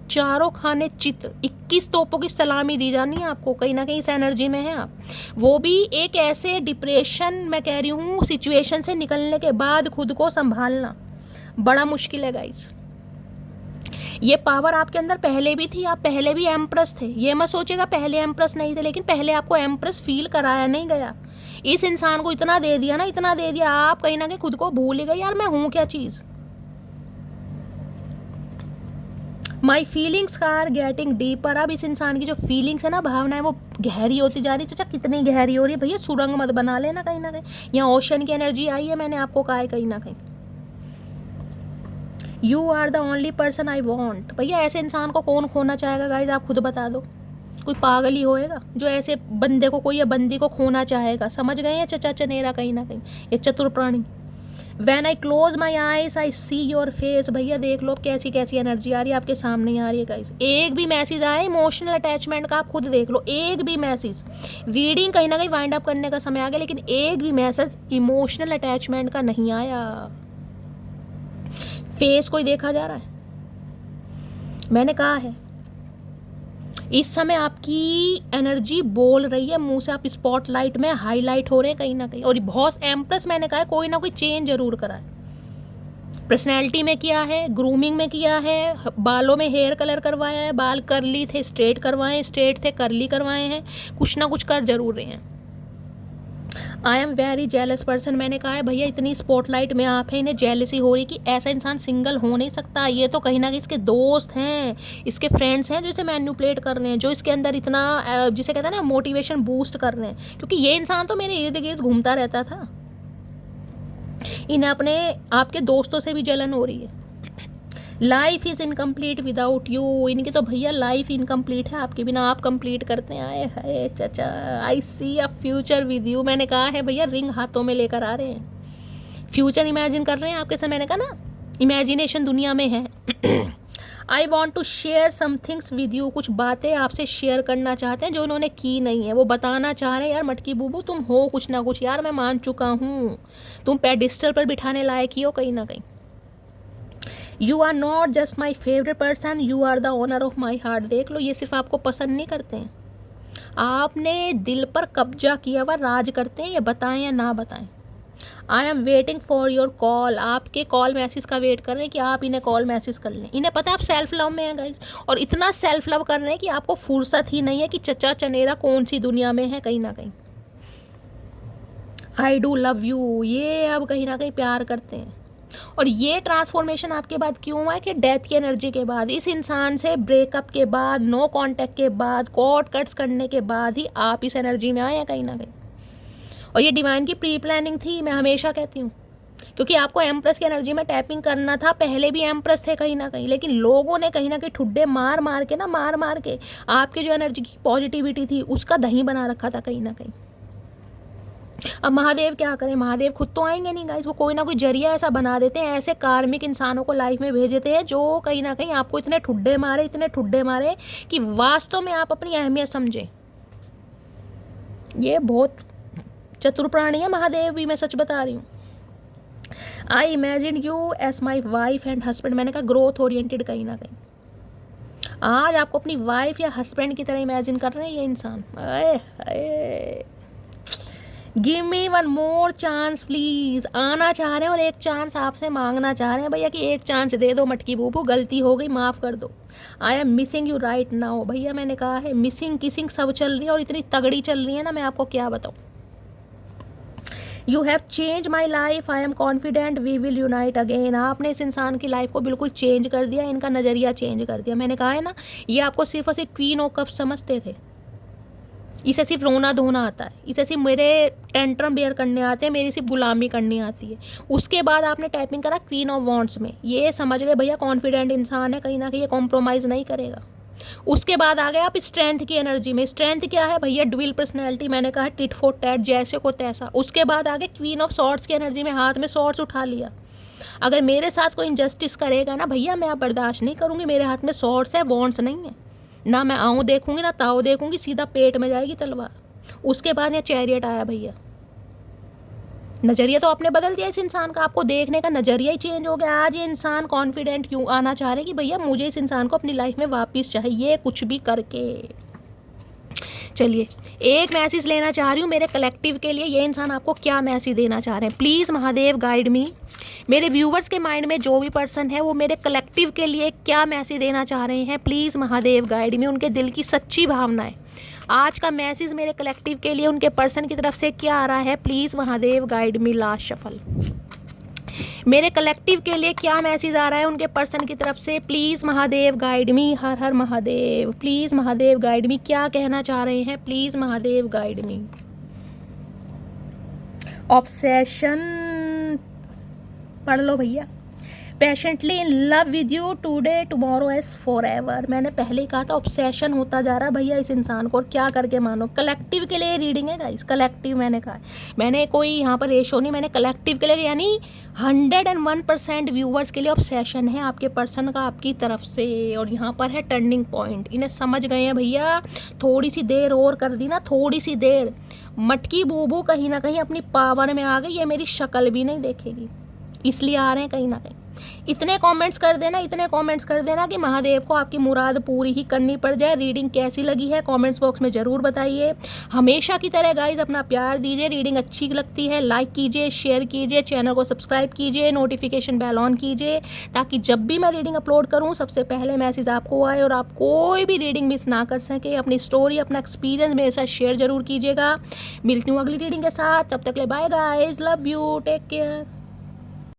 Speaker 1: चारों खाने चित्र, 21 तोपों की सलामी दी जानी है आपको, कहीं ना कहीं इस एनर्जी में है आप। वो भी एक ऐसे डिप्रेशन मैं कह रही हूँ सिचुएशन से निकलने के बाद खुद को संभालना बड़ा मुश्किल है गाइस। ये पावर आपके अंदर पहले भी थी, आप पहले भी एम्प्रेस थे। ये मत सोचेगा पहले एम्प्रेस नहीं थे, लेकिन पहले आपको एम्प्रेस फील कराया नहीं गया। इस इंसान को इतना दे दिया ना, इतना दे दिया, आप कहीं ना कहीं खुद को भूल गए यार मैं हूँ क्या चीज़। My feelings are getting deeper. अब इस इंसान की जो फीलिंग्स है ना, भावना है, वो गहरी होती जा रही है। चाचा कितनी गहरी हो रही है भैया, सुरंग मत बना लेना कहीं ना कहीं। यहाँ ओशन की एनर्जी आई है, मैंने आपको कहा है कहीं ना कहीं। You are the only person I want. भैया ऐसे इंसान को कौन खोना चाहेगा गाइज, आप खुद बता दो। कोई पागल ही होएगा जो ऐसे बंदे को, कोई या बंदी को खोना चाहेगा। समझ गए हैं चचा चनेरा कहीं ना कहीं, ये चतुर प्राणी। When I close my eyes, I see your face। भैया देख लो कैसी कैसी एनर्जी आ रही है आपके सामने आ रही है गाइस। एक भी मैसेज आए इमोशनल अटैचमेंट का, आप खुद देख लो। एक भी मैसेज, रीडिंग कहीं ना कहीं वाइंड अप करने का समय आ गया, लेकिन एक भी मैसेज इमोशनल अटैचमेंट का नहीं आया। फेस कोई देखा जा रहा है, मैंने कहा है इस समय आपकी एनर्जी बोल रही है मुंह से, आप स्पॉटलाइट में हाईलाइट हो रहे हैं कहीं ना कहीं। और बहुत एम्प्रेस मैंने कहा है, कोई ना कोई चेंज जरूर कराए। पर्सनैलिटी में किया है, ग्रूमिंग में किया है, बालों में हेयर कलर करवाया है, बाल कर्ली थे स्ट्रेट करवाए, स्ट्रेट थे कर्ली करवाए हैं, कुछ ना कुछ कर जरूर रहे हैं। I am very jealous person, मैंने कहा है भैया इतनी स्पॉटलाइट में आप हैं, इन्हें जेलसी हो रही कि ऐसा इंसान सिंगल हो नहीं सकता, ये तो कहीं ना कहीं इसके दोस्त हैं, इसके फ्रेंड्स हैं जो इसे मैन्युपुलेट कर रहे हैं, जो इसके अंदर इतना जिसे कहते हैं ना मोटिवेशन बूस्ट कर रहे हैं, क्योंकि ये इंसान तो मेरे इर्द गिर्द घूमता रहता था। इन्हें अपने आपके दोस्तों से भी जलन हो रही है। Life is incomplete without you, इनकी तो भैया लाइफ इनकम्प्लीट है आपके बिना, आप कंप्लीट करते हैं। आए हाय चाचा, आई सी अ फ्यूचर विद यू, मैंने कहा है भैया रिंग हाथों में लेकर आ रहे हैं, फ्यूचर इमेजिन कर रहे हैं आपके साथ, मैंने कहा ना इमेजिनेशन दुनिया में है। I want to share some things with you, कुछ बातें आपसे शेयर करना चाहते हैं जो उन्होंने की नहीं है, वो बताना चाह रहे हैं यार मटकी बूबू तुम हो कुछ ना कुछ, यार मैं मान चुका हूँ, तुम पेडिस्टल पर बिठाने लायक ही हो कहीं ना कहीं। You are not just my favourite person, you are the owner of my heart. देख लो ये सिर्फ आपको पसंद नहीं करते हैं, आपने दिल पर कब्जा किया हुआ राज करते हैं, ये बताएं या ना बताएं। I am waiting for your call, आपके कॉल मैसेज का वेट कर रहे हैं कि आप इन्हें कॉल मैसेज कर लें। इन्हें पता है आप सेल्फ लव में हैं गाइस, और इतना सेल्फ लव कर रहे हैं कि आपको फुर्सत ही नहीं है कि चचा चनेरा कौन सी दुनिया में है कहीं ना कहीं। आई डू लव यू, ये अब कहीं ना कहीं प्यार करते हैं। और ये ट्रांसफॉर्मेशन आपके बाद क्यों हुआ है कि डेथ की एनर्जी के बाद, इस इंसान से ब्रेकअप के बाद, नो कांटेक्ट के बाद, कॉर्ड कट्स करने के बाद ही आप इस एनर्जी में आए हैं कहीं ना कहीं। और ये डिवाइन की प्री प्लानिंग थी, मैं हमेशा कहती हूँ, क्योंकि आपको एम्प्रेस की एनर्जी में टैपिंग करना था, पहले भी एम्प्रेस थे कहीं ना कहीं, लेकिन लोगों ने कहीं ना कहीं ठुड्डे मार मार के आपकी जो एनर्जी की पॉजिटिविटी थी उसका दही बना रखा था कहीं ना कहीं। अब महादेव क्या करें, महादेव खुद तो आएंगे नहीं गाइस, वो कोई ना कोई जरिया ऐसा बना देते हैं, ऐसे कार्मिक इंसानों को लाइफ में भेज देते हैं जो कहीं ना कहीं आपको इतने ठुड्डे मारे कि वास्तव में आप अपनी अहमियत समझें। ये बहुत चतुर प्राणी है महादेव भी, मैं सच बता रही हूँ। I imagine you as my wife and husband, मैंने कहा ग्रोथ ओरिएंटेड कहीं ना कहीं। आज आपको अपनी वाइफ या हस्बैंड की तरह इमेजिन कर रहे हैं ये इंसान। Give me one more chance please, आना चाह रहे हैं और एक चांस आपसे मांगना चाह रहे हैं भैया कि एक चांस दे दो मटकी बूबू, गलती हो गई माफ़ कर दो। I am missing you right now, भैया मैंने कहा है मिसिंग किसिंग सब चल रही है और इतनी तगड़ी चल रही है ना, मैं आपको क्या बताऊँ। You have change my life, I am confident we will unite again, आपने इस इंसान की लाइफ को बिल्कुल चेंज कर दिया, इनका नज़रिया चेंज कर दिया। मैंने कहा है ना ये आपको सिर्फ और सिर्फ क्वीन ऑफ कप्स समझते थे, इसे सिर्फ रोना धोना आता है, इसे सिर्फ मेरे टेंट्रम बेयर करने आते हैं, मेरी सिर्फ गुलामी करनी आती है। उसके बाद आपने टैपिंग करा क्वीन ऑफ वॉन्ड्स में, ये समझ गए भैया कॉन्फिडेंट इंसान है, कहीं ना कहीं ये कॉम्प्रोमाइज़ नहीं करेगा। उसके बाद आ गए आप स्ट्रेंथ की एनर्जी में, स्ट्रेंथ क्या है भैया ड्यूल पर्सनैलिटी, मैंने कहा टिट फॉर टैट, जैसे को तैसा। उसके बाद आ गए क्वीन ऑफ सॉर्ड्स की एनर्जी में, हाथ में सॉर्ड्स उठा लिया, अगर मेरे साथ कोई इंजस्टिस करेगा ना भैया मैं अब बर्दाश्त नहीं करूँगी, मेरे हाथ में सॉर्ड्स है वॉन्ड्स नहीं है, ना मैं आऊँ देखूंगी ना ताऊ देखूंगी, सीधा पेट में जाएगी तलवार। उसके बाद ये चैरियट आया भैया, नज़रिया तो आपने बदल दिया इस इंसान का, आपको देखने का नज़रिया ही चेंज हो गया। आज ये इंसान कॉन्फिडेंट क्यों आना चाह रहे हैं कि भैया मुझे इस इंसान को अपनी लाइफ में वापस चाहिए, कुछ भी करके। चलिए एक मैसेज लेना चाह रही हूँ मेरे कलेक्टिव के लिए, ये इंसान आपको क्या मैसेज देना चाह रहे हैं, प्लीज़ महादेव गाइड मी। मेरे व्यूवर्स के माइंड में जो भी पर्सन है वो मेरे कलेक्टिव के लिए क्या मैसेज देना चाह रहे हैं, प्लीज़ महादेव गाइड मी, उनके दिल की सच्ची भावनाएं। आज का मैसेज मेरे कलेक्टिव के लिए उनके पर्सन की तरफ से क्या आ रहा है, please Mahadev guide me. Last shuffle, मेरे कलेक्टिव के लिए क्या मैसेज आ रहा है उनके पर्सन की तरफ से, please Mahadev guide me. Har Har Mahadev, please Mahadev guide me, क्या कहना चाह रहे हैं, please Mahadev guide me. Obsession पढ़ लो भैया। Patiently in love with you today tomorrow as forever, मैंने पहले ही कहा था ऑब्सेशन होता जा रहा है भैया इस इंसान को, और क्या करके मानो। कलेक्टिव के लिए रीडिंग है गाइस, कलेक्टिव मैंने कहा है, मैंने कोई यहाँ पर रेशो नहीं, मैंने कलेक्टिव के लिए यानी 101% व्यूवर्स के लिए ऑब्सेशन है आपके पर्सन का आपकी तरफ से। और यहाँ पर है टर्निंग पॉइंट, इन्हें समझ गए हैं भैया, थोड़ी सी देर और कर दी ना, थोड़ी सी देर, मटकी बूबू कहीं ना कहीं अपनी पावर में आ गई, ये मेरी शक्ल भी नहीं देखेगी, इसलिए आ रहे हैं कहीं ना कहीं। इतने कमेंट्स कर देना, इतने कमेंट्स कर देना कि महादेव को आपकी मुराद पूरी ही करनी पड़ जाए। रीडिंग कैसी लगी है कमेंट्स बॉक्स में ज़रूर बताइए। हमेशा की तरह गाइज अपना प्यार दीजिए। रीडिंग अच्छी लगती है लाइक कीजिए, शेयर कीजिए, चैनल को सब्सक्राइब कीजिए, नोटिफिकेशन बेल ऑन कीजिए, ताकि जब भी मैं रीडिंग अपलोड करूँ सबसे पहले मैसेज आपको आए और आप कोई भी रीडिंग मिस ना कर सके। अपनी स्टोरी, अपना एक्सपीरियंस मेरे साथ शेयर ज़रूर कीजिएगा। मिलती हूँ अगली रीडिंग के साथ, तब तक ले bye guys, love you, take care.